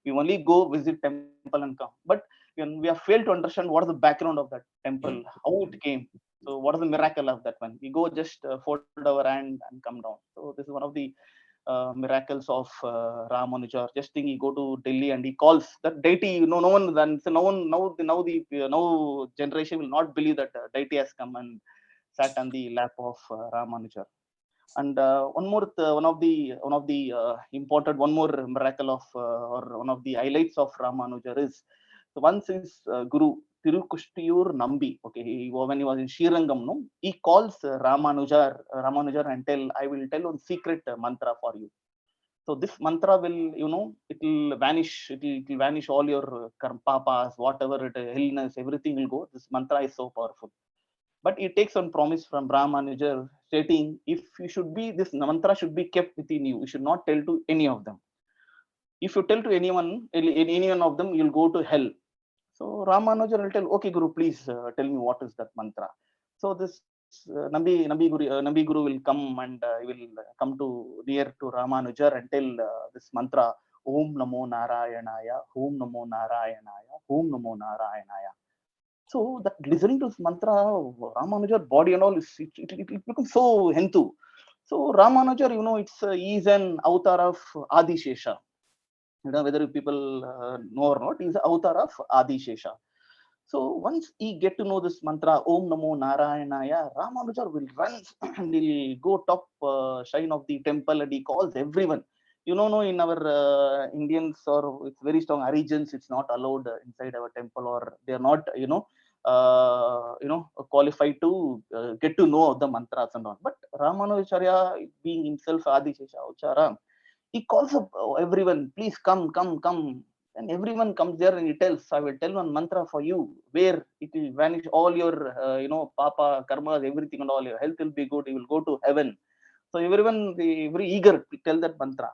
Speaker 6: we only go visit temple and come. But we have failed to understand what is the background of that temple, how it came. So what is the miracle of that one? We go just fold our hand and come down. So this is one of the miracles of Ramanuja. Just think, he go to Delhi and he calls that deity. No one then. So now generation will not believe that deity has come and sat on the lap of Ramanuja. And one of the important one more miracle of or one of the highlights of Ramanuja is, so once his guru Tirukushtiyur Nambi, okay, when he was in Srirangam, he calls Ramanuja and I will tell one secret mantra for you. So this mantra will, it will vanish. It will vanish all your papas, whatever illness, everything will go. This mantra is so powerful. But it takes on promise from Ramanuja, stating, if you should be, this mantra should be kept within you. You should not tell to any of them. If you tell to any one of them, you'll go to hell. So Ramanuja will tell, okay, Guru, please tell me what is that mantra. So this Nambi Guru will come and he will come to near to Ramanuja and tell this mantra, Om Namo Narayanaya, Om Namo Narayanaya, Om Namo Narayanaya. So that listening to this mantra, Ramanuja body and all, it becomes so hentu. So Ramanuja, he's an avatar of Adishesha. Whether people know or not, he's an avatar of Adishesha. So once he get to know this mantra, Om Namo Narayanaya, Ramanuja will run and he'll go top shrine of the temple and he calls everyone. In our Indians, or it's very strong Harijans, it's not allowed inside our temple, or they are not, qualified to get to know the mantras and all. But Ramanujacharya, being himself Adishesha Avachara, he calls up everyone, please come. And everyone comes there and he tells, I will tell one mantra for you where it will vanish all your papa karmas, everything, and all your health will be good, you will go to heaven. So everyone, they very eager to tell that mantra.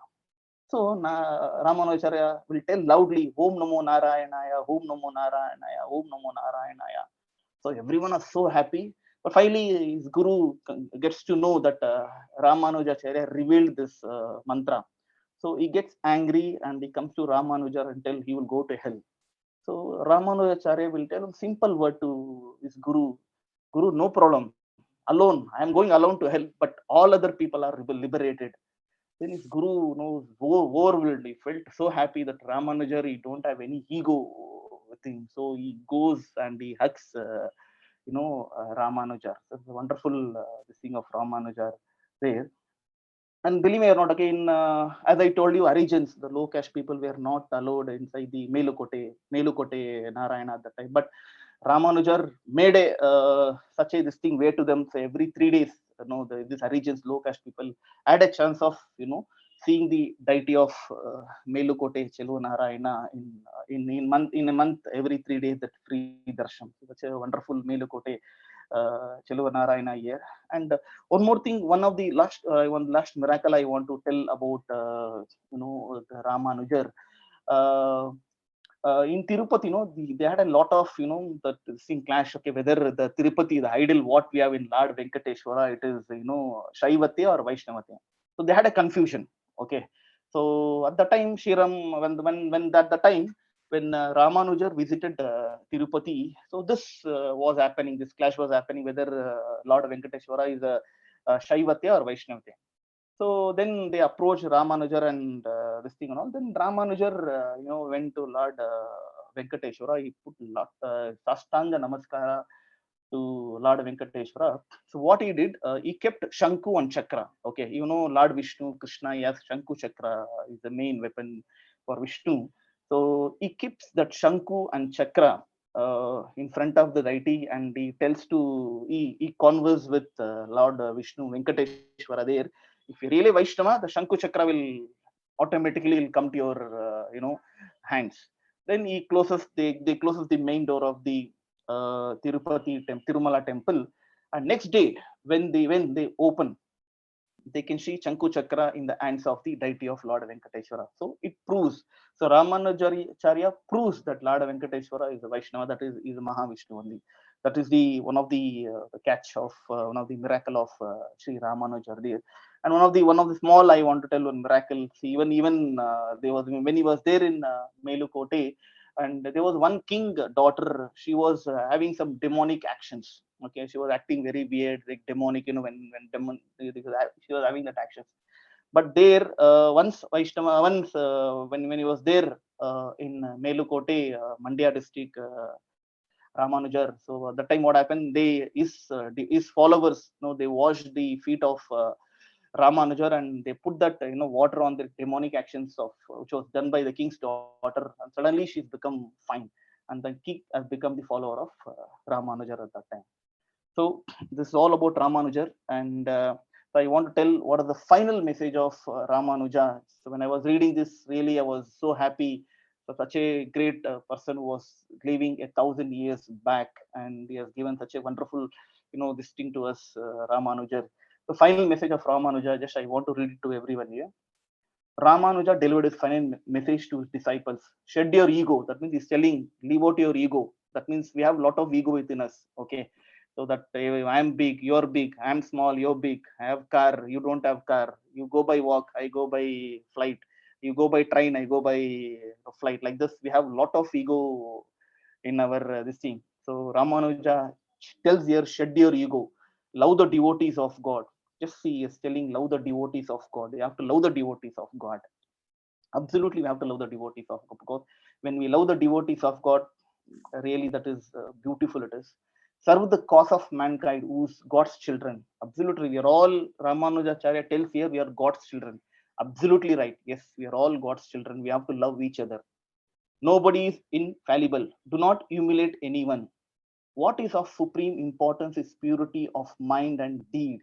Speaker 6: So Ramanujacharya will tell loudly, Om Namo Narayanaya, Om Namo Narayanaya, Om Namo Narayanaya. So everyone is so happy. But finally, his guru gets to know that Ramanujacharya revealed this mantra. So he gets angry and he comes to Ramanuja and tell he will go to hell. So Ramanujacharya will tell a simple word to his guru, Guru, no problem. Alone, I am going alone to hell, but all other people are liberated. Then his guru knows overwhelmed. He felt so happy that Ramanuja, he don't have any ego with him. So he goes and he hugs, Ramanuja. So it's a wonderful this thing of Ramanuja there. And believe me or not, again, as I told you, Arijans, the low caste people, were not allowed inside the Melukote Narayana at that time. But Ramanujar made a such a this thing way to them. So every 3 days, these Arijans, low caste people, had a chance of seeing the deity of Melukote Chelu Narayana in a month every 3 days, that free darshan. So such a wonderful Melukote Chelu Narayana year. And one more thing, one last miracle I want to tell about the Ramanujar. In Tirupati, they had a lot of that thing clash. Okay, whether the Tirupati, the idol what we have in Lord Venkateshwara, it is Shaivate or Vaishnavate. So they had a confusion. Okay, so at the time, Shriram, when at the time when Ramanujar visited Tirupati, so this was happening. This clash was happening whether Lord Venkateshwara is a Shaivate or Vaishnavate. So then they approached Ramanujar and this thing and all. Then Ramanujar, went to Lord Venkateshwara. He put Sastanga Namaskara to Lord Venkateshwara. So what he did, he kept Shanku and Chakra. Okay, Lord Vishnu, Krishna, yes, Shanku Chakra is the main weapon for Vishnu. So he keeps that Shanku and Chakra in front of the deity, and he tells he converse with Lord Vishnu, Venkateshwara there. If you're really Vaishnava, the Shanku Chakra will automatically come to your hands. Then he closes the main door of the Tirumala temple, and next day when they open, they can see Chanku Chakra in the hands of the deity of Lord Venkateshwara. So it proves. So Ramanujacharya proves that Lord Venkateshwara is a Vaishnava, that is Mahavishnu only. That is the one of the catch of one of the miracle of Sri Ramanujar. And one of the small, I want to tell one miracle. See, even there was when he was there in Melukote, and there was one king daughter. She was having some demonic actions. Okay, she was acting very weird, like demonic. She was having that actions. But there, once Vaishnava, when he was there in Melukote, Mandya district, Ramanujar. So at the time, what happened? His followers, they washed the feet of Ramanujar, and they put that water on the demonic actions of which was done by the king's daughter, and suddenly she's become fine, and the king has become the follower of Ramanujar at that time. So this is all about Ramanujar, and so I want to tell what is the final message of Ramanuja. So when I was reading this, really I was so happy. So such a great person who was living 1,000 years back, and he has given such a wonderful, this thing to us, Ramanuja. The final message of Ramanuja, just I want to read it to everyone here. Ramanuja delivered his final message to his disciples. Shed your ego. That means he's telling, leave out your ego. That means we have a lot of ego within us. Okay. So that I'm big, you're big, I'm small, you're big. I have car, you don't have car. You go by walk, I go by flight. You go by train, I go by flight. Like this, we have a lot of ego in our this thing. So Ramanuja tells here, shed your ego. Love the devotees of God. Just see, he is telling, love the devotees of God. You have to love the devotees of God. Absolutely, we have to love the devotees of God, because when we love the devotees of God, really that is beautiful. It is. Serve the cause of mankind, who's God's children. Absolutely, we are all, Ramanujacharya tells here, we are God's children. Absolutely right. Yes, we are all God's children. We have to love each other. Nobody is infallible. Do not humiliate anyone. What is of supreme importance is purity of mind and deed.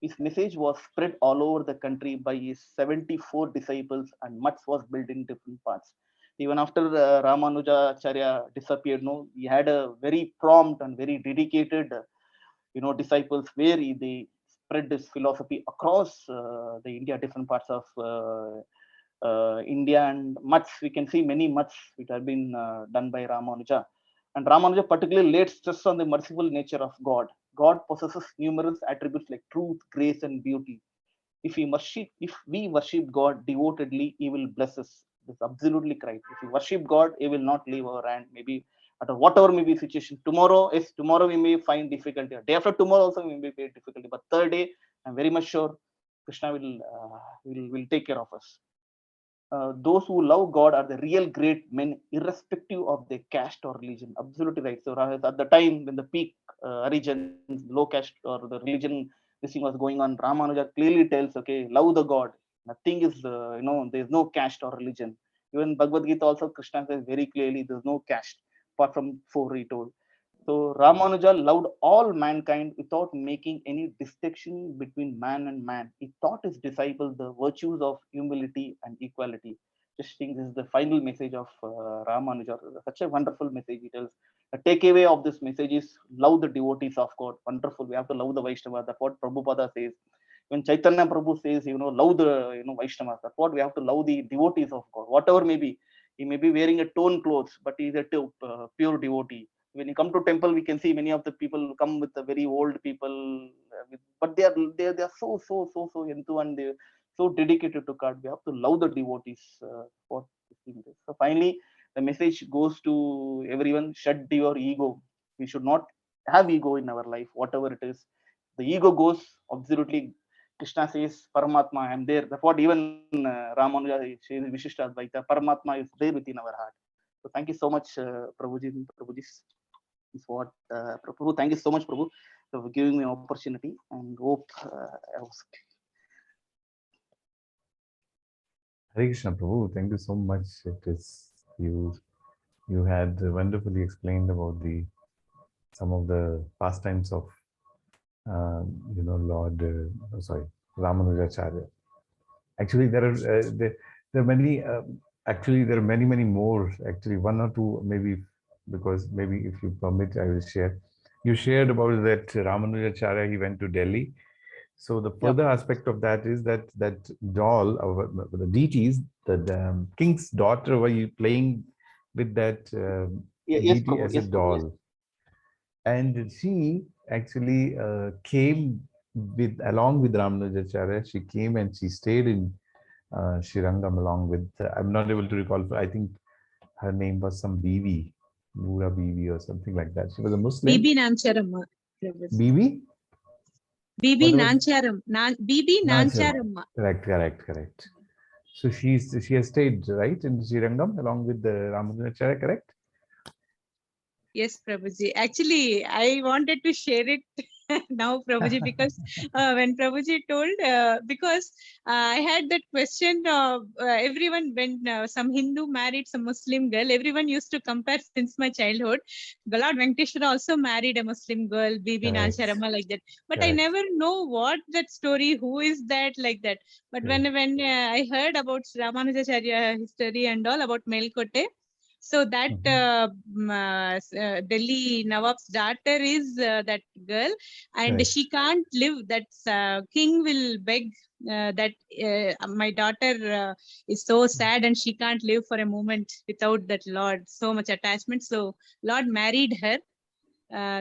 Speaker 6: His message was spread all over the country by his 74 disciples, and much was built in different parts. Even after Ramanujacharya disappeared, no, he had a very prompt and very dedicated, disciples where they spread this philosophy across the India, different parts of India, and much we can see many much which have been done by Ramanuja. And Ramanuja particularly laid stress on the merciful nature of God. God possesses numerous attributes like truth, grace, and beauty. If we worship God devotedly, He will bless us. That's absolutely correct. If we worship God, He will not leave our hand. Maybe at whatever may be situation. Tomorrow we may find difficulty. Day after tomorrow also we may face difficulty. But third day, I'm very much sure Krishna will take care of us. Those who love God are the real great men, irrespective of their caste or religion. Absolutely right. So at the time when the peak religion, low caste or the religion, this thing was going on, Ramanuja clearly tells, okay, love the God. Nothing is, there's no caste or religion. Even Bhagavad Gita also, Krishna says very clearly, there's no caste apart from four he told. So Ramanuja loved all mankind without making any distinction between man and man. He taught his disciples the virtues of humility and equality. Just think this is the final message of Ramanuja. Such a wonderful message. It is a takeaway of this message is love the devotees of God. Wonderful. We have to love the Vaishnava. That's what Prabhupada says. When Chaitanya Prabhu says, love the Vaishnavas. That's what we have to love the devotees of God. Whatever may be. He may be wearing a torn clothes, but he is a pure devotee. When you come to temple, we can see many of the people come with the very old people, but they are so into and they so dedicated to God. We have to love the devotees. So finally, the message goes to everyone: shed your ego. We should not have ego in our life, whatever it is. The ego goes absolutely. Krishna says, Paramatma, I am there. That's what even Ramanuja says, Vishishta Advaita. Paramatma is there within our heart. So thank you so much, Prabhuji. Is what Prabhu. Thank you so much, Prabhu, for giving me an opportunity, and hope I was.
Speaker 1: Hare Krishna, Prabhu. Thank you so much. It is you had wonderfully explained about some of the pastimes of Lord Ramanujacharya. Actually, there are many. Actually, there are many more. Actually, one or two maybe, because maybe if you permit, I will share. You shared about that Ramanujacharya. He went to Delhi. So the further aspect of that is that doll, the deities, the king's daughter, were you playing with that
Speaker 6: Yes,
Speaker 1: deity as a
Speaker 6: Prabhu,
Speaker 1: doll,
Speaker 6: yes.
Speaker 1: and she actually came along with Ramanujacharya. She came and she stayed in Srirangam along with. I'm not able to recall. I think her name was some Bibi, Noora Bibi or something like that. She was a Muslim.
Speaker 7: BB Nancharam.
Speaker 1: Bibi.
Speaker 7: BB Nancharam. BB Nancharam.
Speaker 1: Correct. So she has stayed right in Srirangam along with the Ramanujacharya, correct?
Speaker 7: Yes, Prabhuji. Actually, I wanted to share it now, Prabhuji, because when Prabhuji told, because I had that question, everyone, when some Hindu married some Muslim girl, everyone used to compare since my childhood. Lord Venkateshwara also married a Muslim girl, Bibi Nancharama, like that. But I never know what that story, who is that, like that. But when I heard about Ramanujacharya history and all about Melkote, so that Delhi Nawab's daughter is that girl, and she can't live. That king will beg that my daughter is so sad and she can't live for a moment without that Lord. So much attachment. So Lord married her.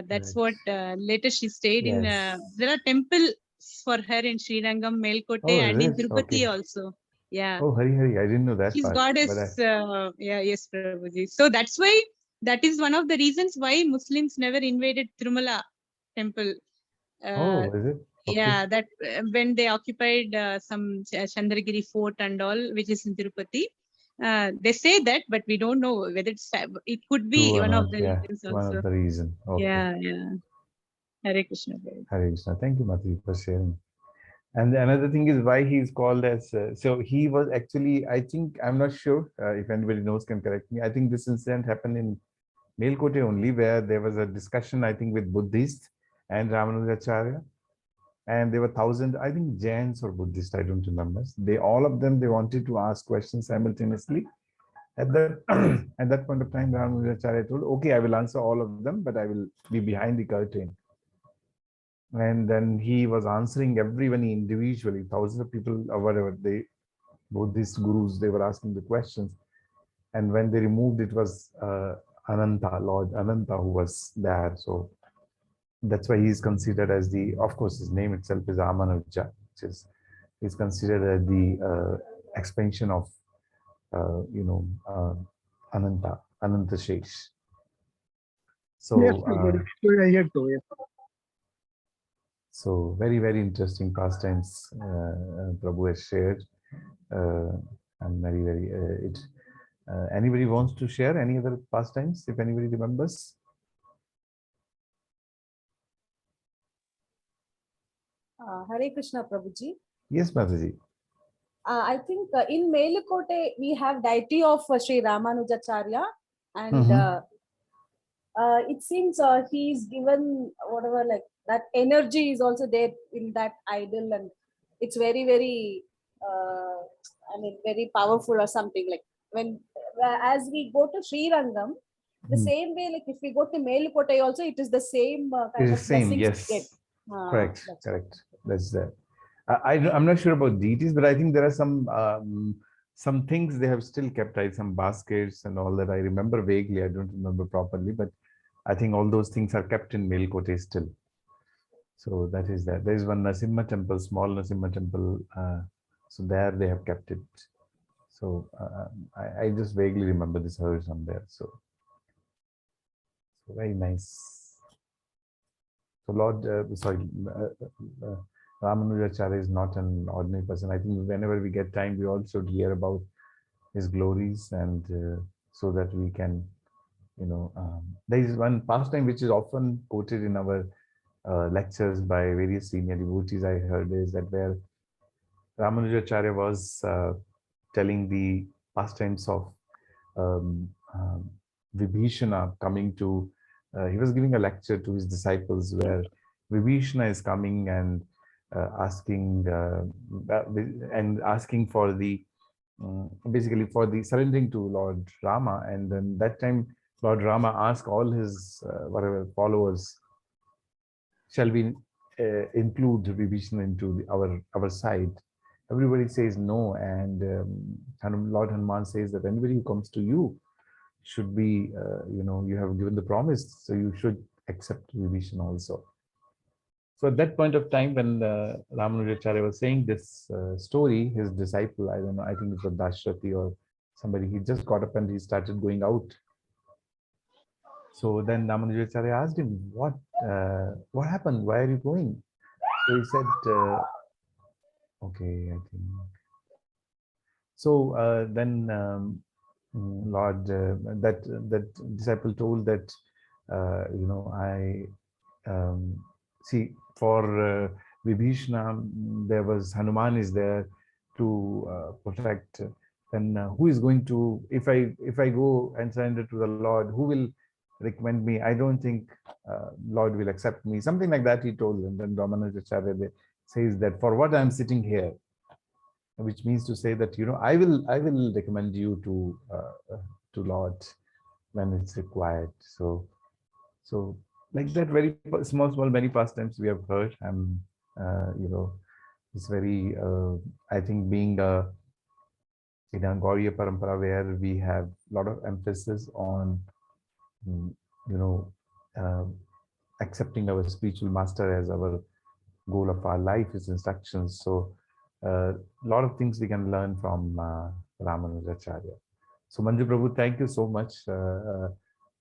Speaker 7: That's what later she stayed in. There are temples for her in Srirangam, Melkote, and in Tirupati also. Yeah.
Speaker 1: Oh, Hari, I didn't know that
Speaker 7: She's
Speaker 1: part.
Speaker 7: goddess. Yes, Prabhuji. So that's why, that is one of the reasons why Muslims never invaded Tirumala temple.
Speaker 1: Oh, is it? Okay.
Speaker 7: Yeah, that when they occupied some Chandragiri fort and all, which is in Tirupati. They say that, but we don't know whether it could be
Speaker 1: True or
Speaker 7: one
Speaker 1: not.
Speaker 7: of the reasons also.
Speaker 1: One of the reasons. Okay.
Speaker 7: Yeah. Hare Krishna.
Speaker 1: Hare Krishna. Thank you, Mati, for sharing. And another thing is why he is called as, so he was actually, I think, I'm not sure if anybody knows can correct me. I think this incident happened in Melkote only, where there was a discussion, I think, with Buddhists and Ramanujacharya. And there were 1,000, I think, Jains or Buddhists, I don't remember. All of them wanted to ask questions simultaneously. At that at that point of time, Ramanuja told, okay, I will answer all of them, but I will be behind the curtain. And then he was answering everyone individually, thousands of people or whatever, both these gurus, they were asking the questions. And when they removed, it was Ananta, Lord Ananta, who was there. So that's why he's considered as of course, his name itself is Ramanuja, which is, he's considered as the expansion of, Ananta Shesh. So,
Speaker 4: Yes, I hear too. Yes.
Speaker 1: so very, very interesting pastimes Prabhu has shared. And very, very, anybody wants to share any other pastimes, if anybody remembers?
Speaker 8: Hare Krishna, Prabhuji.
Speaker 1: Yes, Mataji.
Speaker 8: I think in Melukote we have deity of Sri Ramanujacharya, and it seems he's given whatever, like that energy is also there in that idol, and it's very, very very powerful or something. Like when as we go to Sri Rangam, the same way, like if we go to Melukote also, it is the same kind of
Speaker 1: Same,
Speaker 8: blessings
Speaker 1: yes.
Speaker 8: we get.
Speaker 1: Correct, correct. That's that. I'm not sure about deities, but I think there are some things they have still kept, right? Some baskets and all that. I remember vaguely. I don't remember properly, but I think all those things are kept in Melkote still. So that is that. There is one Nasimha temple, small Nasimha temple. So there they have kept it. So I just vaguely remember this heard somewhere. So very nice. So Lord, Ramanujacharya is not an ordinary person. I think whenever we get time, we all should hear about his glories, and so that we can, there is one pastime which is often quoted in our lectures by various senior devotees. I heard is that where Ramanujacharya was telling the pastimes of Vibhishana coming to, he was giving a lecture to his disciples where Vibhishana is coming and asking for the basically for the surrendering to Lord Rama. And then that time Lord Rama asked all his whatever followers, shall we include Vibhishana into our side? Everybody says no, and Lord Hanuman says that anybody who comes to you should be, you have given the promise, so you should accept Vibhishana also. So at that point of time, when Ramanujacharya was saying this story, his disciple, I don't know, I think it was Dashrati or somebody, he just got up and he started going out. So then Ramanujacharya asked him, what happened? Why are you going? So he said, okay, I think. So then Lord, that disciple told that, I see, for Vibhishana, there was Hanuman is there to protect. Then who is going to, if I go and surrender to the Lord, who will recommend me? I don't think Lord will accept me. Something like that he told them. Then Ramanujacharya says that for what I'm sitting here, which means to say that, I will recommend you to Lord when it's required. So like that, very small many pastimes we have heard. And it's very I think being in a Gauriya Parampara where we have a lot of emphasis on accepting our spiritual master as our goal of our life, his instructions. So a lot of things we can learn from Ramanujacharya. So Manju Prabhu, thank you so much.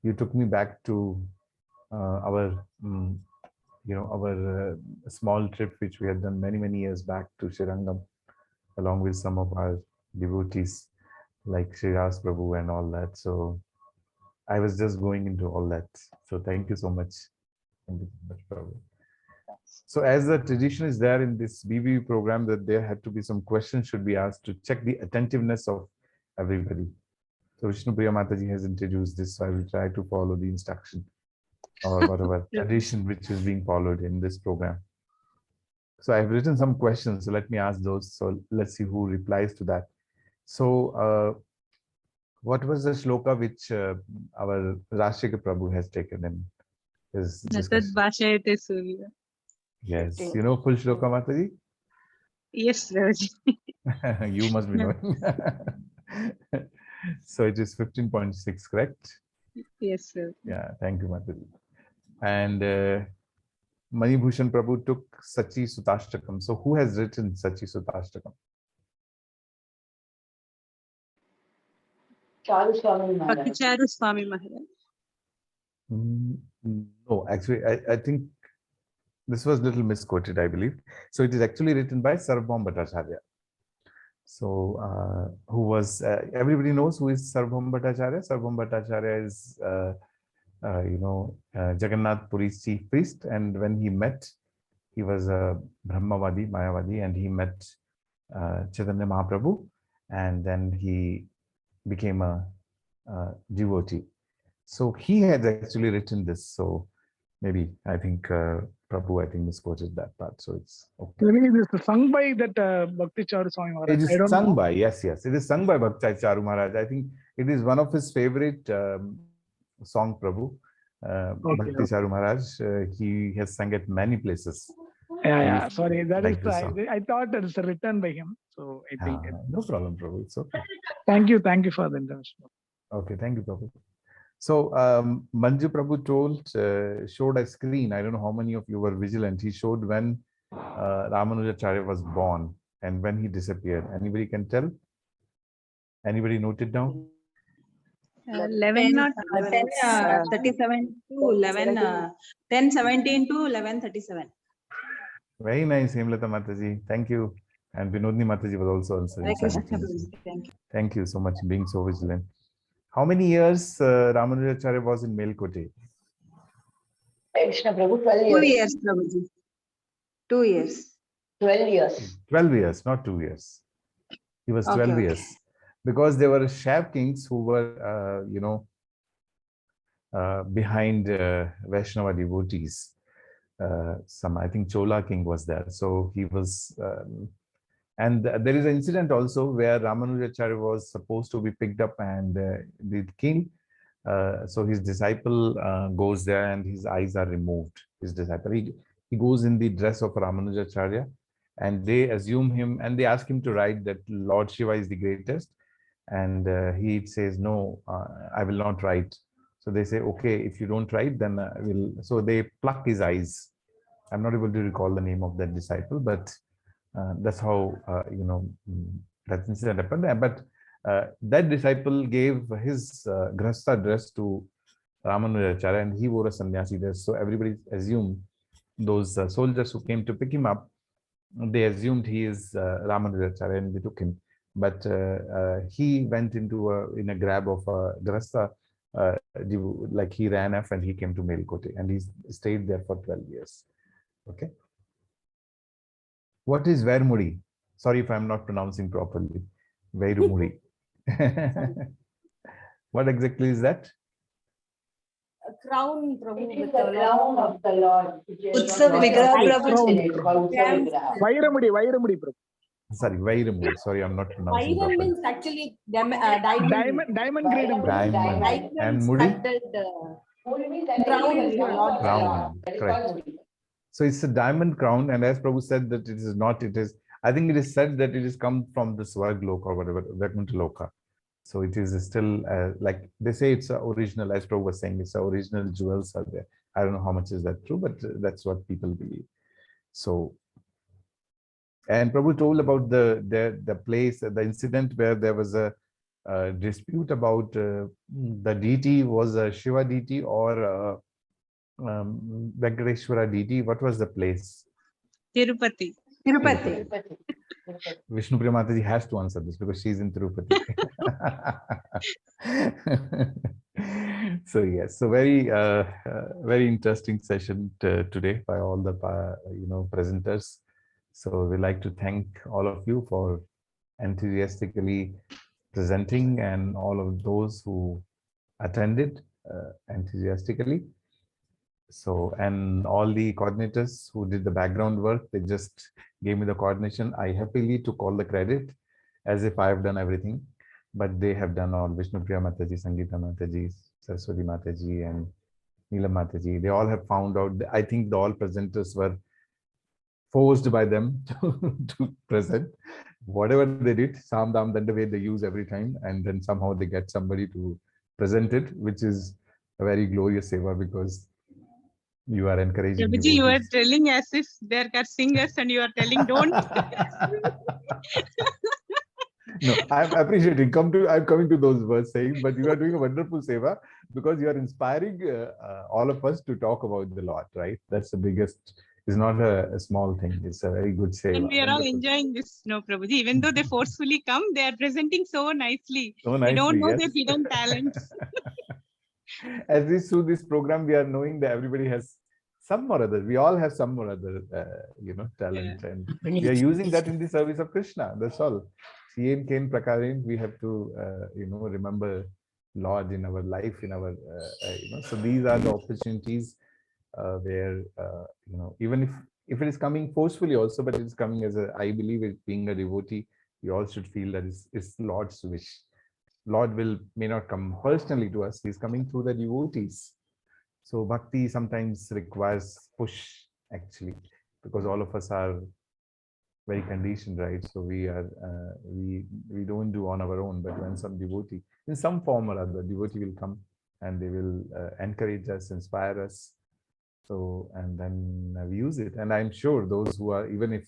Speaker 1: You took me back to our small trip which we had done many years back to Srirangam, along with some of our devotees like Sriras Prabhu and all that. So I was just going into all that. So thank you so much. Thank you so much, Prabhu. So as the tradition is there in this BBB program that there had to be some questions should be asked to check the attentiveness of everybody. So Vishnu Priya Mataji has introduced this, so I will try to follow the instruction or whatever tradition which is being followed in this program. So I've written some questions, so let me ask those. So let's see who replies to that. So what was the shloka which our Rashtrika Prabhu has taken in his
Speaker 7: Natad
Speaker 1: discussion?
Speaker 7: Bhashayate Surya.
Speaker 1: Yes, you know full shloka, Mataji?
Speaker 7: Yes, Prabhuji.
Speaker 1: You must be
Speaker 7: No.
Speaker 1: knowing. So it is 15.6, correct?
Speaker 7: Yes, sir.
Speaker 1: Yeah, thank you, Mataji. And Mani Bhushan Prabhu took Sachi Sutashtakam. So who has written Sachi Sutashtakam?
Speaker 7: Bhakticharu Swami Maharaj.
Speaker 1: No, actually, I think this was little misquoted, I believe. So it is actually written by Sarvabhauma Bhattacharya. So who was, everybody knows who is Sarvabhauma Bhattacharya. Sarvabhauma Bhattacharya is, Jagannath Puri's chief priest. And when he met, he was a Brahmavadi, Mayavadi, and he met Chaitanya Mahaprabhu. And then he became a devotee. So he had actually written this. So maybe I think Prabhu, I think, misquoted that part. So it's okay.
Speaker 4: Maybe this is sung by that Bhakti Charu Swami Maharaj.
Speaker 1: It is sung by, yes. It is sung by Bhakti Charu Maharaj. I think it is one of his favorite song, Prabhu. Bhakti Charu Maharaj, he has sung at many places.
Speaker 4: Yeah. Sorry, that
Speaker 1: like
Speaker 4: is.
Speaker 1: this song.
Speaker 4: I thought that is written by him. So I think.
Speaker 1: No problem, Prabhu. It's okay.
Speaker 4: Thank you for the intervention.
Speaker 1: Okay, thank you, Prabhu. So Manju Prabhu showed a screen. I don't know how many of you were vigilant. He showed when Ramanujacharya was born and when he disappeared. Anybody can tell? Anybody note it down?
Speaker 7: 11 not
Speaker 9: 10 37 to 11 10 17 to 11:37.
Speaker 1: Very nice, Hemlata Mataji. Thank you. And Vinodni Mataji was also answering.
Speaker 9: Thank you.
Speaker 1: Thank you so much for being so vigilant. How many years Ramanujacharya was in Melkote?
Speaker 9: Krishna Prabhu, 12 years.
Speaker 7: 2 years, Prabhuji. 2 years.
Speaker 9: 12 years.
Speaker 1: 12 years, not 2 years. He was 12
Speaker 9: Okay,
Speaker 1: years. Because there were Shav kings who were, behind Vaishnava devotees. I think Chola king was there. So he was, and there is an incident also where Ramanujacharya was supposed to be picked up and the king. So his disciple goes there and his eyes are removed. His disciple, he goes in the dress of Ramanujacharya and they assume him and they ask him to write that Lord Shiva is the greatest. And he says, no, I will not write. So they say, okay, if you don't write, then we'll. So they pluck his eyes. I'm not able to recall the name of that disciple, but that's how, that incident happened. But that disciple gave his grahastha dress to Ramanujacharya and he wore a sannyasi dress. So everybody assumed, those soldiers who came to pick him up, they assumed he is Ramanujacharya and they took him. But he went in a grab of a grahastha, like he ran off and he came to Melkote and he stayed there for 12 years. Okay. What is Vairumudi? Sorry if I'm not pronouncing properly. Vairumudi. What exactly is that?
Speaker 8: A crown, Prabhu.
Speaker 9: It is the crown of the Lord. Utsav Vigraha Prabhu.
Speaker 4: Vairamudi, Prabhu.
Speaker 1: Sorry, Vairumudi. Sorry, I'm not pronouncing
Speaker 8: Vairam
Speaker 1: properly.
Speaker 8: means actually diamond.
Speaker 4: Diamond grade.
Speaker 1: Diamond. And Mudi? Crown. Correct. So it's a diamond crown, and as Prabhu said that it is not, it is, I think it is said that it is come from the Swargloka or whatever, Vaikuntha Loka. So it is still, like they say it's a original, as Prabhu was saying, it's a original jewels are there. I don't know how much is that true, but that's what people believe. So, and Prabhu told about the place, the incident where there was a dispute about the deity was a Shiva deity or Venkateshwara deity. What was the place?
Speaker 7: Tirupati.
Speaker 1: Vishnu Priya Mataji has to answer this because she's in Tirupati. So yes, so very interesting session today by all the presenters. So we like to thank all of you for enthusiastically presenting and all of those who attended enthusiastically. So, and all the coordinators who did the background work, they just gave me the coordination. I happily took all the credit as if I have done everything. but they have done all, Vishnupriya Mataji, Sangeeta Mataji, Saraswati Mataji, and Neelam Mataji. They all have found out, I think all presenters were forced by them to present. Whatever they did, Sam Dam Dandave they use every time, and then somehow they get somebody to present it, which is a very glorious seva, because you are encouraging
Speaker 7: Prabhuji, you are
Speaker 1: devotees.
Speaker 7: telling as if they are singers and you are telling don't.
Speaker 1: No, I'm appreciating. I'm coming to those words saying, but you are doing a wonderful seva because you are inspiring all of us to talk about the Lord, right? That's the biggest. It's not a small thing. It's a very good seva.
Speaker 7: And we are all
Speaker 1: Wonderful.
Speaker 7: enjoying this, no, Prabhuji. Even though they forcefully come, they are presenting so nicely.
Speaker 1: So
Speaker 7: We
Speaker 1: nicely,
Speaker 7: don't know
Speaker 1: yes.
Speaker 7: their hidden talents.
Speaker 1: As we through this program, we are knowing that everybody has some or other. We all have some or other, talent, and we are using that in the service of Krishna. That's all. Sien Ken Prakarin, we have to, remember Lord in our life, in our, So these are the opportunities where, even if it is coming forcefully also, but it's coming as I believe it being a devotee, we all should feel that it's Lord's wish. Lord may not come personally to us. He's coming through the devotees. So bhakti sometimes requires push, actually, because all of us are very conditioned, right? So we don't do on our own, but when some devotee, in some form or other, devotee will come and they will encourage us, inspire us. So, and then we use it. And I'm sure those who are, even if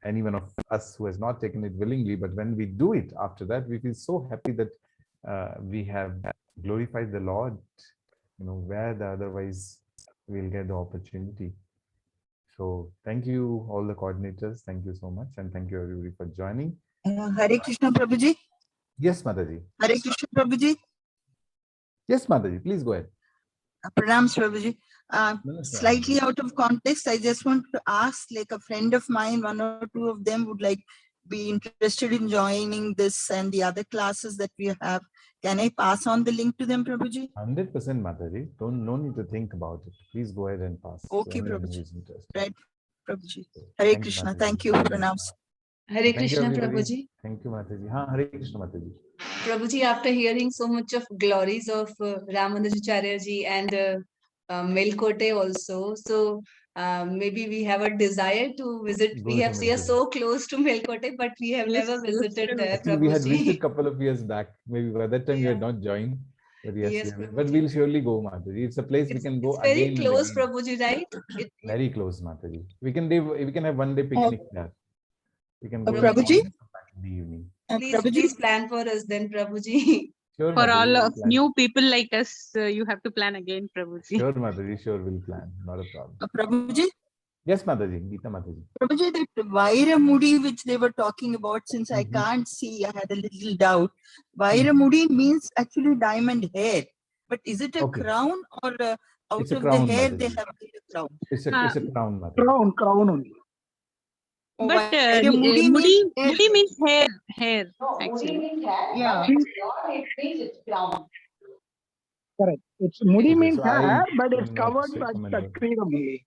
Speaker 1: anyone of us who has not taken it willingly, but when we do it after that, we feel so happy that we have glorified the Lord, where the otherwise we'll get the opportunity. So thank you, all the coordinators. Thank you so much. And thank you everybody for joining.
Speaker 10: Hare Krishna Prabhuji.
Speaker 1: Yes, Mataji.
Speaker 10: Hare Krishna Prabhuji.
Speaker 1: Yes, Mataji, please go ahead.
Speaker 10: Pranams Prabhuji. Slightly out of context, I just want to ask, like a friend of mine, one or two of them would be interested in joining this and the other classes that we have. Can I pass on the link to them, Prabhuji?
Speaker 1: 100% Mataji. No need to think about it. Please go ahead and pass.
Speaker 10: Okay, Prabhuji. Right, Prabhuji. Hare
Speaker 1: Thank you,
Speaker 10: Krishna.
Speaker 1: Mataji.
Speaker 10: Thank you, Pranams.
Speaker 9: Hare Krishna, Prabhuji.
Speaker 1: Thank you, Mataji. Hare Krishna, Mataji.
Speaker 9: Prabhuji, after hearing so much of glories of Ramanuja ji and Melkote also, so maybe we have a desire to visit. We are so close to Melkote, but we have never visited there.
Speaker 1: Actually, we had visited a couple of years back. Maybe by that time you had not joined. But yes, but we'll surely go, Mataji. It's a place we can go
Speaker 9: very
Speaker 1: again.
Speaker 9: Close, Prabhuji, right?
Speaker 1: Very close, Mataji. We can have one day picnic there. We can go
Speaker 10: Prabhuji?
Speaker 1: in the evening.
Speaker 9: Please plan for us then, Prabhuji.
Speaker 1: Sure,
Speaker 7: For
Speaker 1: Mataji,
Speaker 7: all
Speaker 1: we'll
Speaker 7: of
Speaker 1: plan.
Speaker 7: new people like us, you have to plan again, Prabhuji.
Speaker 1: Sure, Mataji, sure, we'll plan. Not a problem.
Speaker 10: Prabhuji?
Speaker 1: Yes, Mataji, Geeta Mataji.
Speaker 10: Prabhuji, that Vairamudi which they were talking about, since I can't see, I had a little doubt. Vairamudi means actually diamond hair. But is it a crown or out
Speaker 1: It's a
Speaker 10: of
Speaker 1: crown,
Speaker 10: the hair
Speaker 1: Mataji.
Speaker 10: they have made a crown?
Speaker 1: It's a crown, Mataji.
Speaker 4: Crown only.
Speaker 7: But
Speaker 10: Vairamudi
Speaker 7: mudi means hair, actually.
Speaker 10: Yeah.
Speaker 4: Correct. It's mudi means
Speaker 1: so
Speaker 4: hair,
Speaker 1: I
Speaker 4: but it's
Speaker 1: cannot
Speaker 4: covered
Speaker 1: say
Speaker 4: by
Speaker 1: comment
Speaker 4: the
Speaker 1: on it.
Speaker 4: cream only.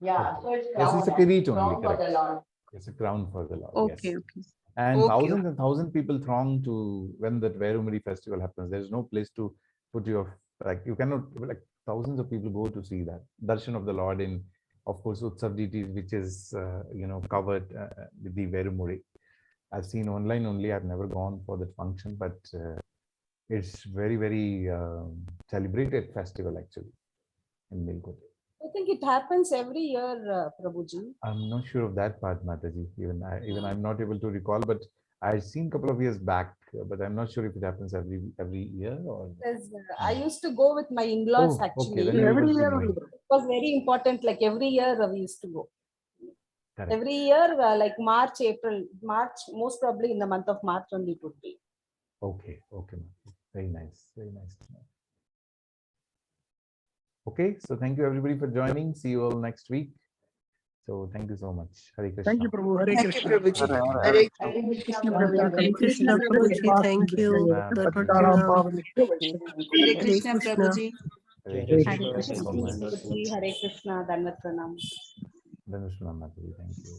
Speaker 1: Yeah, so it's yes, it's a kirit only, correct. It's a crown for the Lord.
Speaker 7: Okay,
Speaker 1: yes.
Speaker 7: okay.
Speaker 1: And
Speaker 10: Okay.
Speaker 1: thousands and thousands people throng to when that Vairumari festival happens. There's no place to put your, you cannot, thousands of people go to see that darshan of the Lord in, of course, Utsav deities, which is covered with the Vairumari. I've seen online only. I've never gone for that function, but it's very, very celebrated festival actually in Melkote.
Speaker 8: I think it happens every year, Prabhuji.
Speaker 1: I'm not sure of that part, Mataji. Even I'm not able to recall, but I've seen a couple of years back, but I'm not sure if it happens every year or.
Speaker 8: Because I used to go with my in-laws actually.
Speaker 1: Okay, then you
Speaker 4: Every
Speaker 1: must be
Speaker 4: year
Speaker 1: knowing.
Speaker 8: It was very important. Like every year we used to go.
Speaker 1: Correct.
Speaker 8: Every year, like March, April, most probably in the month of March only it would be.
Speaker 1: Okay, Mataji. Very nice, very nice. Okay, so thank you everybody for joining. See you all next week. So thank you so much. Hare Krishna.
Speaker 4: Thank you, Prabhu. Hare
Speaker 10: Thank you,
Speaker 4: Krishna.
Speaker 10: Prabhuji.
Speaker 6: Hare
Speaker 10: Hare
Speaker 9: Krishna,
Speaker 10: Hare
Speaker 9: Krishna,
Speaker 10: Krishna,
Speaker 9: thank you.
Speaker 10: Hare
Speaker 9: Krishna, Prabhuji.
Speaker 1: Hare
Speaker 8: Hare
Speaker 1: Krishna.
Speaker 8: Krishna,
Speaker 1: Thank you so much.
Speaker 8: Hare Krishna, Danvat Pranam.
Speaker 1: Dhanushanam Mataji. Thank you.